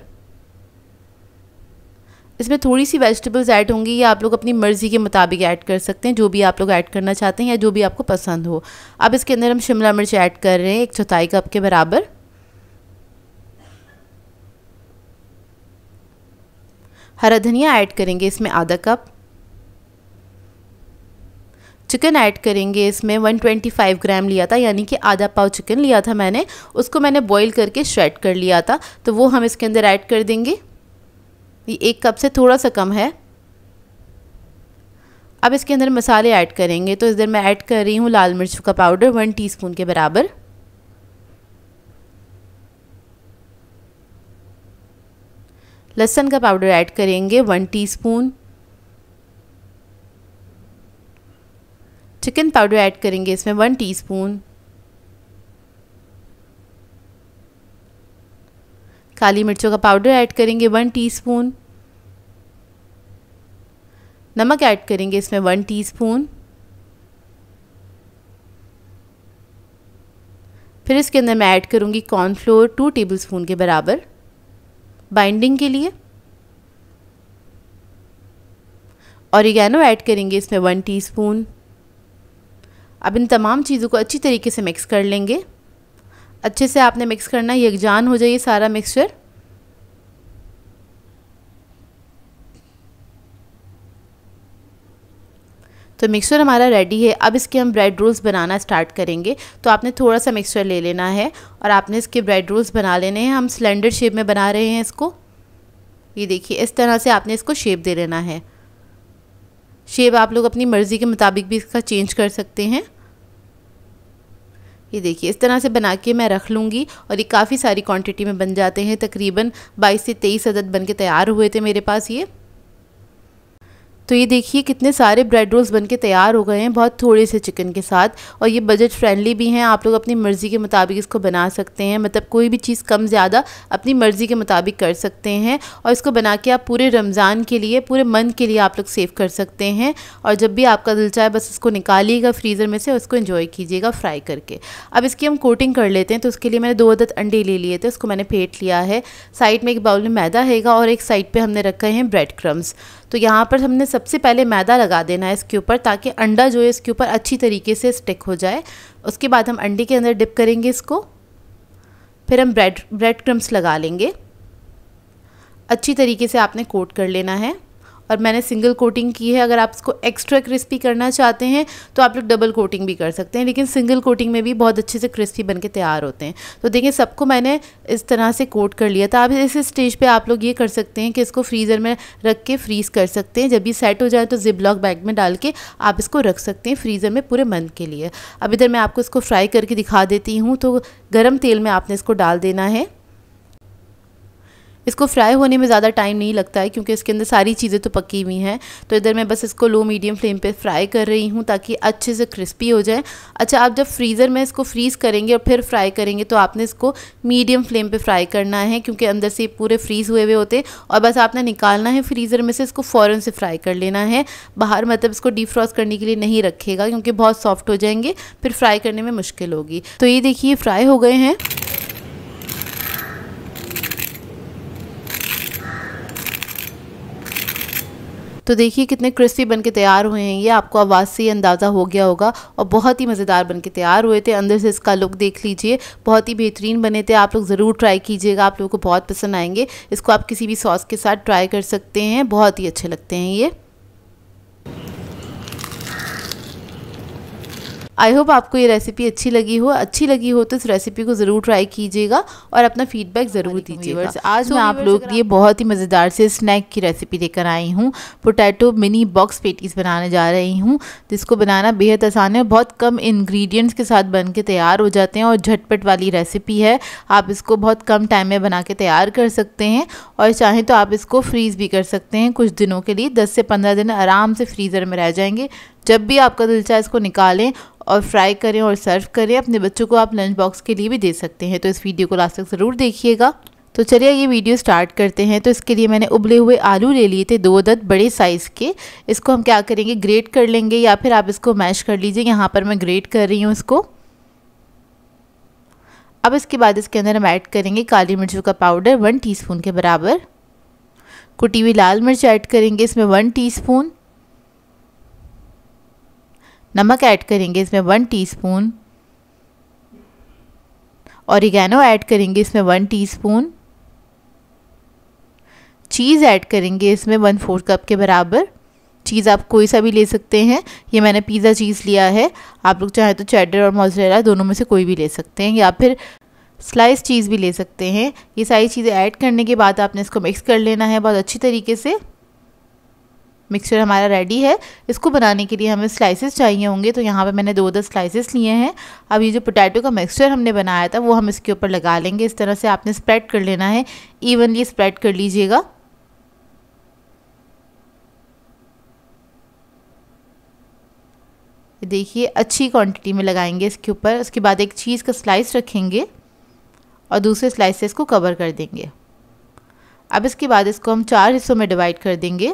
इसमें थोड़ी सी वेजिटेबल्स ऐड होंगी, ये आप लोग अपनी मर्ज़ी के मुताबिक ऐड कर सकते हैं, जो भी आप लोग ऐड करना चाहते हैं या जो भी आपको पसंद हो। अब इसके अंदर हम शिमला मिर्च ऐड कर रहे हैं 1/4 कप के बराबर। हरा धनिया ऐड करेंगे इसमें आधा कप। चिकन ऐड करेंगे इसमें 125 ग्राम लिया था, यानी कि आधा पाव चिकन लिया था मैंने, उसको मैंने बॉईल करके श्रेड कर लिया था, तो वो हम इसके अंदर ऐड कर देंगे। ये 1 कप से थोड़ा सा कम है। अब इसके अंदर मसाले ऐड करेंगे। तो इधर मैं ऐड कर रही हूँ लाल मिर्च का पाउडर 1 टीस्पून के बराबर। लहसुन का पाउडर ऐड करेंगे 1 टीस्पून। चिकन पाउडर ऐड करेंगे इसमें 1 टीस्पून। काली मिर्चों का पाउडर ऐड करेंगे 1 टीस्पून। नमक ऐड करेंगे इसमें 1 टीस्पून। फिर इसके अंदर मैं ऐड करूंगी कॉर्नफ्लोर 2 टेबलस्पून के बराबर बाइंडिंग के लिए। ऑरिगेनो ऐड करेंगे इसमें 1 टीस्पून। अब इन तमाम चीज़ों को अच्छी तरीके से मिक्स कर लेंगे। अच्छे से आपने मिक्स करना, यकजान हो जाए सारा मिक्सचर। तो मिक्सचर हमारा रेडी है। अब इसके हम ब्रेड रोल्स बनाना स्टार्ट करेंगे। तो आपने थोड़ा सा मिक्सचर ले लेना है और आपने इसके ब्रेड रोल्स बना लेने हैं। हम सिलेंडर शेप में बना रहे हैं इसको। ये देखिए, इस तरह से आपने इसको शेप दे लेना है। शेप आप लोग अपनी मर्ज़ी के मुताबिक भी इसका चेंज कर सकते हैं। ये देखिए, इस तरह से बना के मैं रख लूँगी और ये काफ़ी सारी क्वांटिटी में बन जाते हैं। तकरीबन 22 से 23 अदद बन के तैयार हुए थे मेरे पास ये। तो ये देखिए कितने सारे ब्रेड रोल्स बनके तैयार हो गए हैं, बहुत थोड़े से चिकन के साथ। और ये बजट फ्रेंडली भी हैं, आप लोग अपनी मर्ज़ी के मुताबिक इसको बना सकते हैं। मतलब कोई भी चीज़ कम ज़्यादा अपनी मर्ज़ी के मुताबिक कर सकते हैं। और इसको बना के आप पूरे रमज़ान के लिए, पूरे मंथ के लिए आप लोग सेव कर सकते हैं। और जब भी आपका दिल चाहे बस इसको निकालिएगा फ्रीज़र में से, उसको एंजॉय कीजिएगा फ्राई करके। अब इसकी हम कोटिंग कर लेते हैं। तो उसके लिए मैंने 2 अदद अंडे ले लिए थे, उसको मैंने फेंट लिया है। साइड में एक बाउल में मैदा हैगा और एक साइड पर हमने रखे हैं ब्रेड क्रम्स। तो यहाँ पर हमने सबसे पहले मैदा लगा देना है इसके ऊपर, ताकि अंडा जो है इसके ऊपर अच्छी तरीके से स्टिक हो जाए। उसके बाद हम अंडे के अंदर डिप करेंगे इसको। फिर हम ब्रेड क्रम्स लगा लेंगे। अच्छी तरीके से आपने कोट कर लेना है। और मैंने सिंगल कोटिंग की है। अगर आप इसको एक्स्ट्रा क्रिस्पी करना चाहते हैं तो आप लोग डबल कोटिंग भी कर सकते हैं, लेकिन सिंगल कोटिंग में भी बहुत अच्छे से क्रिस्पी बनके तैयार होते हैं। तो देखिए, सबको मैंने इस तरह से कोट कर लिया था। अब इस स्टेज पे आप लोग ये कर सकते हैं कि इसको फ्रीज़र में रख के फ्रीज़ कर सकते हैं। जब ये सेट हो जाए तो जिप लॉक बैग में डाल के आप इसको रख सकते हैं फ्रीज़र में पूरे मंथ के लिए। अब इधर मैं आपको इसको फ्राई करके दिखा देती हूँ। तो गर्म तेल में आपने इसको डाल देना है। इसको फ्राई होने में ज़्यादा टाइम नहीं लगता है क्योंकि इसके अंदर सारी चीज़ें तो पकी हुई हैं। तो इधर मैं बस इसको लो मीडियम फ्लेम पे फ्राई कर रही हूँ ताकि अच्छे से क्रिस्पी हो जाए। अच्छा, आप जब फ्रीज़र में इसको फ्रीज़ करेंगे और फिर फ्राई करेंगे तो आपने इसको मीडियम फ्लेम पे फ्राई करना है क्योंकि अंदर से पूरे फ्रीज़ हुए होते हैं और बस आपने निकालना है फ्रीज़र में से, इसको फ़ौरन से फ्राई कर लेना है। बाहर मतलब इसको डीप फ्रॉस्ट करने के लिए नहीं रखेगा क्योंकि बहुत सॉफ्ट हो जाएंगे, फिर फ्राई करने में मुश्किल होगी। तो ये देखिए फ्राई हो गए हैं। तो देखिए कितने क्रिस्पी बन के तैयार हुए हैं। ये आपको आवाज़ से ही अंदाज़ा हो गया होगा और बहुत ही मज़ेदार बन के तैयार हुए थे। अंदर से इसका लुक देख लीजिए, बहुत ही बेहतरीन बने थे। आप लोग ज़रूर ट्राई कीजिएगा, आप लोगों को बहुत पसंद आएंगे। इसको आप किसी भी सॉस के साथ ट्राई कर सकते हैं, बहुत ही अच्छे लगते हैं ये। आई होप आपको ये रेसिपी अच्छी लगी हो तो इस रेसिपी को ज़रूर ट्राई कीजिएगा और अपना फीडबैक ज़रूर दीजिएगा। आज मैं आप लोग के लिए बहुत ही मज़ेदार से स्नैक की रेसिपी लेकर आई हूँ। पोटैटो मिनी बॉक्स पेटीज़ बनाने जा रही हूँ, जिसको बनाना बेहद आसान है। बहुत कम इंग्रेडिएंट्स के साथ बन के तैयार हो जाते हैं और झटपट वाली रेसिपी है। आप इसको बहुत कम टाइम में बना के तैयार कर सकते हैं और चाहें तो आप इसको फ्रीज़ भी कर सकते हैं कुछ दिनों के लिए। 10 से 15 दिन आराम से फ्रीज़र में रह जाएंगे। जब भी आपका दिल चाहे इसको निकालें और फ्राई करें और सर्व करें। अपने बच्चों को आप लंच बॉक्स के लिए भी दे सकते हैं। तो इस वीडियो को लास्ट तक ज़रूर देखिएगा। तो चलिए ये वीडियो स्टार्ट करते हैं। तो इसके लिए मैंने उबले हुए आलू ले लिए थे 2 अदद बड़े साइज़ के। इसको हम क्या करेंगे, ग्रेट कर लेंगे या फिर आप इसको मैश कर लीजिए। यहाँ पर मैं ग्रेट कर रही हूँ इसको। अब इसके बाद इसके अंदर हम ऐड करेंगे काली मिर्चों का पाउडर 1 टीस्पून के बराबर। कुटी हुई लाल मिर्च ऐड करेंगे इसमें 1 टीस्पून। नमक ऐड करेंगे इसमें 1 टीस्पून। ऑरिगैनो ऐड करेंगे इसमें 1 टीस्पून। चीज़ ऐड करेंगे इसमें 1/4 कप के बराबर। चीज़ आप कोई सा भी ले सकते हैं, ये मैंने पिज़्ज़ा चीज़ लिया है। आप लोग चाहें तो चेडर और मोज़रेला दोनों में से कोई भी ले सकते हैं या फिर स्लाइस चीज़ भी ले सकते हैं। ये सारी चीज़ें ऐड करने के बाद आपने इसको मिक्स कर लेना है बहुत अच्छी तरीके से। मिक्सचर हमारा रेडी है। इसको बनाने के लिए हमें स्लाइसेस चाहिए होंगे, तो यहाँ पे मैंने 2-10 स्लाइसेस लिए हैं। अब ये जो पोटैटो का मिक्सचर हमने बनाया था वो हम इसके ऊपर लगा लेंगे। इस तरह से आपने स्प्रेड कर लेना है, इवनली स्प्रेड कर लीजिएगा। देखिए अच्छी क्वांटिटी में लगाएंगे इसके ऊपर। उसके बाद एक चीज़ का स्लाइस रखेंगे और दूसरे स्लाइसेस को कवर कर देंगे। अब इसके बाद इसको हम 4 हिस्सों में डिवाइड कर देंगे।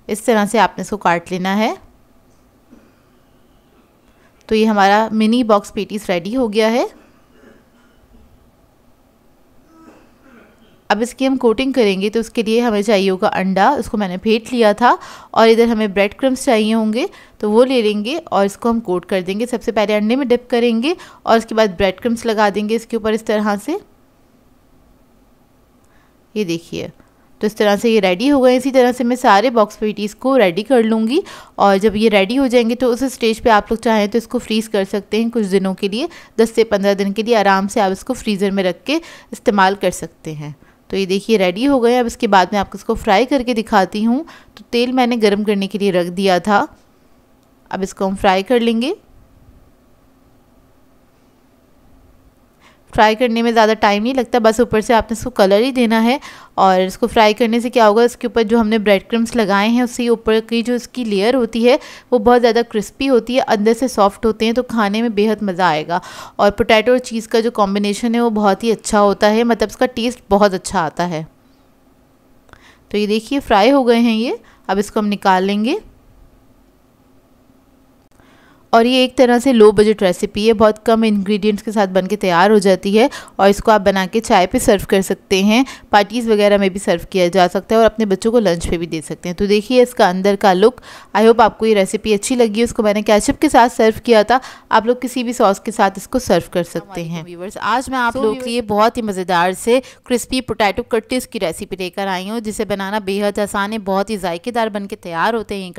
इस तरह से आपने इसको काट लेना है। तो ये हमारा मिनी बॉक्स पेटीज रेडी हो गया है। अब इसकी हम कोटिंग करेंगे, तो उसके लिए हमें चाहिए होगा अंडा। उसको मैंने फेंट लिया था। और इधर हमें ब्रेड क्रम्स चाहिए होंगे, तो वो ले लेंगे और इसको हम कोट कर देंगे। सबसे पहले अंडे में डिप करेंगे और उसके बाद ब्रेड क्रम्स लगा देंगे इसके ऊपर इस तरह से। ये देखिए, तो इस तरह से ये रेडी हो गए। इसी तरह से मैं सारे बॉक्स पेटीज़ को रेडी कर लूँगी और जब ये रेडी हो जाएंगे तो उस स्टेज पे आप लोग चाहें तो इसको फ्रीज़ कर सकते हैं कुछ दिनों के लिए। 10 से 15 दिन के लिए आराम से आप इसको फ्रीज़र में रख के इस्तेमाल कर सकते हैं। तो ये देखिए रेडी हो गए। अब इसके बाद मैं आपको इसको फ्राई करके दिखाती हूँ। तो तेल मैंने गर्म करने के लिए रख दिया था। अब इसको हम फ्राई कर लेंगे। फ्राई करने में ज़्यादा टाइम नहीं लगता, बस ऊपर से आपने इसको कलर ही देना है। और इसको फ्राई करने से क्या होगा, इसके ऊपर जो हमने ब्रेड क्रम्स लगाए हैं उससे ऊपर की जो इसकी लेयर होती है वो बहुत ज़्यादा क्रिस्पी होती है, अंदर से सॉफ्ट होते हैं, तो खाने में बेहद मज़ा आएगा। और पोटैटो और चीज़ का जो कॉम्बिनेशन है वो बहुत ही अच्छा होता है, मतलब इसका टेस्ट बहुत अच्छा आता है। तो ये देखिए फ्राई हो गए हैं ये। अब इसको हम निकाल लेंगे। और ये एक तरह से लो बजट रेसिपी है, बहुत कम इंग्रेडिएंट्स के साथ बनके तैयार हो जाती है और इसको आप बना के चाय पे सर्व कर सकते हैं, पार्टीज़ वगैरह में भी सर्व किया जा सकता है और अपने बच्चों को लंच पे भी दे सकते हैं। तो देखिए इसका अंदर का लुक। आई होप आपको ये रेसिपी अच्छी लगी। उसको मैंने केचप के साथ सर्व किया था, आप लोग किसी भी सॉस के साथ इसको सर्व कर सकते हैं। व्यूअर्स, आज मैं आप लोगों के लिए बहुत ही मज़ेदार से क्रिस्पी पोटैटो कटलेस की रेसिपी लेकर आई हूँ, जिसे बनाना बेहद आसान है। बहुत ही जायकेदार बन के तैयार होते हैं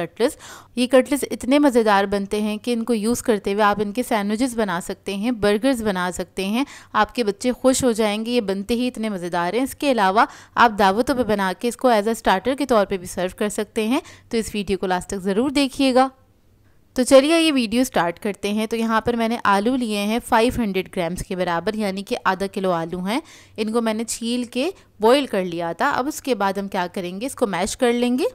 ये कटलेस इतने मज़ेदार बनते हैं कि इनको यूज़ करते हुए आप इनके सैंडविचेस बना सकते हैं, बर्गर्स बना सकते हैं। आपके बच्चे खुश हो जाएंगे, ये बनते ही इतने मज़ेदार हैं। इसके अलावा आप दावतों पे बना के इसको एज अ स्टार्टर के तौर पे भी सर्व कर सकते हैं। तो इस वीडियो को लास्ट तक ज़रूर देखिएगा। तो चलिए ये वीडियो स्टार्ट करते हैं। तो यहाँ पर मैंने आलू लिए हैं 500 ग्राम्स के बराबर, यानी कि आधा किलो आलू हैं। इनको मैंने छील के बॉईल कर लिया था। अब उसके बाद हम क्या करेंगे, इसको मैश कर लेंगे।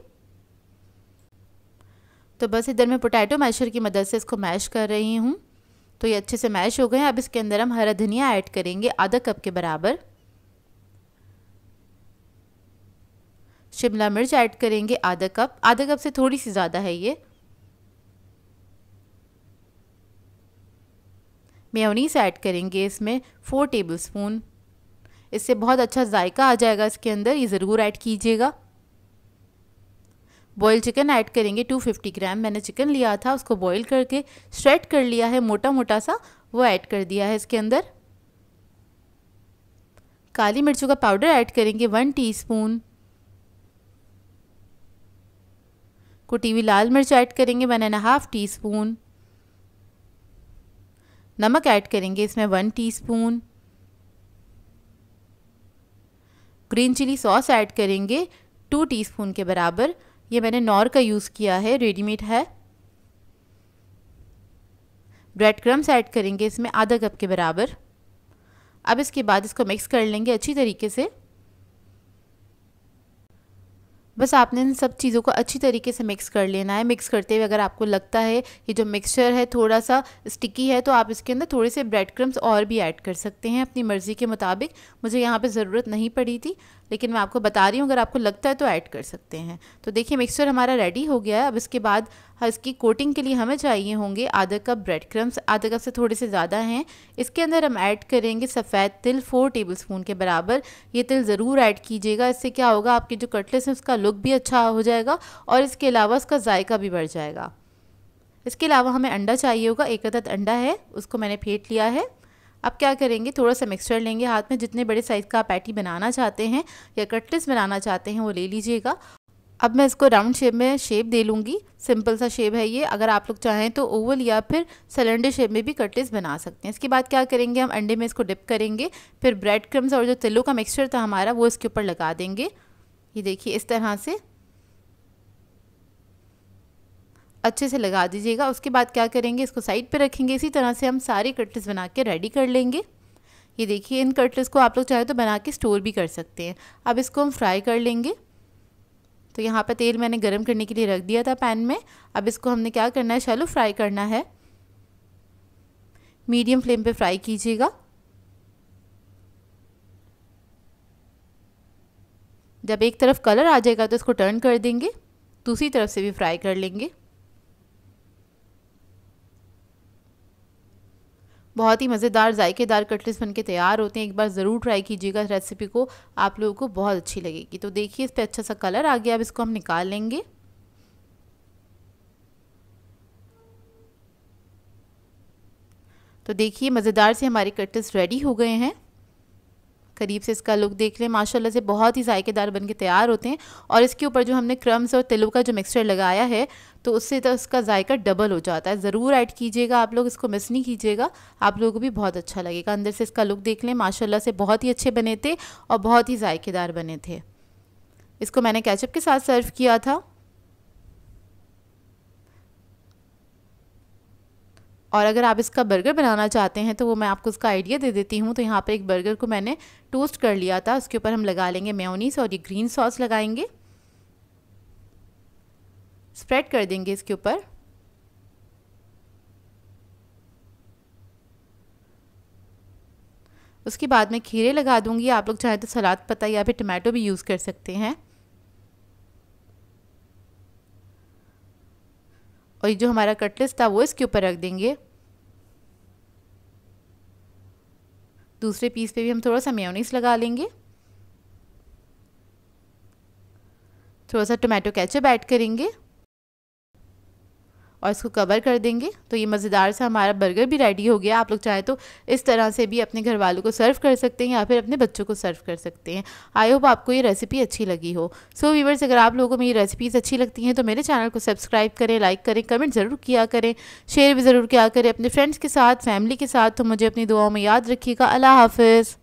तो बस इधर मैं पोटैटो मैशर की मदद से इसको मैश कर रही हूँ। तो ये अच्छे से मैश हो गए हैं। अब इसके अंदर हम हरा धनिया ऐड करेंगे आधा कप के बराबर। शिमला मिर्च ऐड करेंगे आधा कप से थोड़ी सी ज़्यादा है ये। मेयोनीज ऐड करेंगे इसमें 4 टेबलस्पून। इससे बहुत अच्छा जायका आ जाएगा इसके अंदर, ये ज़रूर ऐड कीजिएगा। बॉयल चिकन ऐड करेंगे 250 ग्राम। मैंने चिकन लिया था, उसको बॉयल करके श्रेड कर लिया है मोटा मोटा सा, वो ऐड कर दिया है इसके अंदर। काली मिर्चों का पाउडर ऐड करेंगे 1 टीस्पून। कुटी हुई लाल मिर्च ऐड करेंगे 1.5 टीस्पून। नमक ऐड करेंगे इसमें 1 teaspoon. Green chilli sauce add करेंगे 2 टीस्पून के बराबर। ये मैंने नॉर का यूज़ किया है, रेडीमेड है। ब्रेड क्रम्स ऐड करेंगे इसमें आधा कप के बराबर। अब इसके बाद इसको मिक्स कर लेंगे अच्छी तरीके से। बस आपने इन सब चीज़ों को अच्छी तरीके से मिक्स कर लेना है। मिक्स करते हुए अगर आपको लगता है कि जो मिक्सचर है थोड़ा सा स्टिकी है, तो आप इसके अंदर थोड़े से ब्रेड क्रम्स और भी ऐड कर सकते हैं अपनी मर्ज़ी के मुताबिक। मुझे यहाँ पे ज़रूरत नहीं पड़ी थी, लेकिन मैं आपको बता रही हूँ, अगर आपको लगता है तो ऐड कर सकते हैं। तो देखिए मिक्सचर हमारा रेडी हो गया है। अब इसके बाद इसकी कोटिंग के लिए हमें चाहिए होंगे आधा कप ब्रेड क्रम्स। आधा कप से थोड़े से ज़्यादा हैं। इसके अंदर हम ऐड करेंगे सफ़ेद तिल 4 टेबलस्पून के बराबर। ये तिल ज़रूर ऐड कीजिएगा, इससे क्या होगा, आपके जो कटलेट्स हैं उसका लुक भी अच्छा हो जाएगा और इसके अलावा उसका जायका भी बढ़ जाएगा। इसके अलावा हमें अंडा चाहिए होगा, 1 अदद अंडा है, उसको मैंने फेंट लिया है। अब क्या करेंगे, थोड़ा सा मिक्सचर लेंगे हाथ में। जितने बड़े साइज़ का आप पैटी बनाना चाहते हैं या कटलेट्स बनाना चाहते हैं वो ले लीजिएगा। अब मैं इसको राउंड शेप में शेप दे लूँगी। सिंपल सा शेप है ये। अगर आप लोग चाहें तो ओवल या फिर सिलेंडर शेप में भी कटलेट्स बना सकते हैं। इसके बाद क्या करेंगे, हम अंडे में इसको डिप करेंगे। फिर ब्रेड क्रम्स और जो तिलों का मिक्सचर था हमारा वो इसके ऊपर लगा देंगे। ये देखिए इस तरह से अच्छे से लगा दीजिएगा। उसके बाद क्या करेंगे, इसको साइड पे रखेंगे। इसी तरह से हम सारे कटलेट्स बना के रेडी कर लेंगे। ये देखिए इन कटलेट्स को आप लोग चाहे तो बना के स्टोर भी कर सकते हैं। अब इसको हम फ्राई कर लेंगे। तो यहाँ पर तेल मैंने गरम करने के लिए रख दिया था पैन में। अब इसको हमने क्या करना है, शैलो फ्राई करना है। मीडियम फ्लेम पे फ्राई कीजिएगा। जब एक तरफ कलर आ जाएगा तो इसको टर्न कर देंगे, दूसरी तरफ से भी फ्राई कर लेंगे। बहुत ही मज़ेदार जायकेदार कटलेट्स बनके तैयार होते हैं। एक बार ज़रूर ट्राई कीजिएगा इस रेसिपी को, आप लोगों को बहुत अच्छी लगेगी। तो देखिए इस पे अच्छा सा कलर आ गया। अब इसको हम निकाल लेंगे। तो देखिए मज़ेदार से हमारे कटलेट्स रेडी हो गए हैं। करीब से इसका लुक देख लें, माशाल्लाह से बहुत ही जायकेदार बन के तैयार होते हैं। और इसके ऊपर जो हमने क्रम्स और तिलों का जो मिक्सचर लगाया है तो उससे तो उसका जायका डबल हो जाता है। ज़रूर ऐड कीजिएगा आप लोग, इसको मिस नहीं कीजिएगा, आप लोगों को भी बहुत अच्छा लगेगा। अंदर से इसका लुक देख लें, माशाल्लाह से बहुत ही अच्छे बने थे और बहुत ही जायकेदार बने थे। इसको मैंने केचप के साथ सर्व किया था। और अगर आप इसका बर्गर बनाना चाहते हैं तो वो मैं आपको उसका आइडिया दे देती हूँ। तो यहाँ पर एक बर्गर को मैंने टोस्ट कर लिया था, उसके ऊपर हम लगा लेंगे मेयोनीज और ये ग्रीन सॉस लगाएंगे, स्प्रेड कर देंगे इसके ऊपर। उसके बाद मैं खीरे लगा दूंगी। आप लोग चाहे तो सलाद पत्ता या फिर टमाटो भी यूज़ कर सकते हैं। और ये जो हमारा कटलेट्स था वो इसके ऊपर रख देंगे। दूसरे पीस पे भी हम थोड़ा सा मेयोनीज लगा लेंगे। थोड़ा सा टमाटो केचप ऐड करेंगे और इसको कवर कर देंगे। तो ये मज़ेदार सा हमारा बर्गर भी रेडी हो गया। आप लोग चाहे तो इस तरह से भी अपने घर वालों को सर्व कर सकते हैं या फिर अपने बच्चों को सर्व कर सकते हैं। आई होप आपको ये रेसिपी अच्छी लगी हो। सो व्यूअर्स, अगर आप लोगों को मेरी रेसिपीज़ अच्छी लगती हैं तो मेरे चैनल को सब्सक्राइब करें, लाइक करें, कमेंट ज़रूर किया करें, शेयर भी ज़रूर किया करें अपने फ्रेंड्स के साथ, फैमिली के साथ। तो मुझे अपनी दुआओं में याद रखिएगा। अल्लाह हाफ़िज़।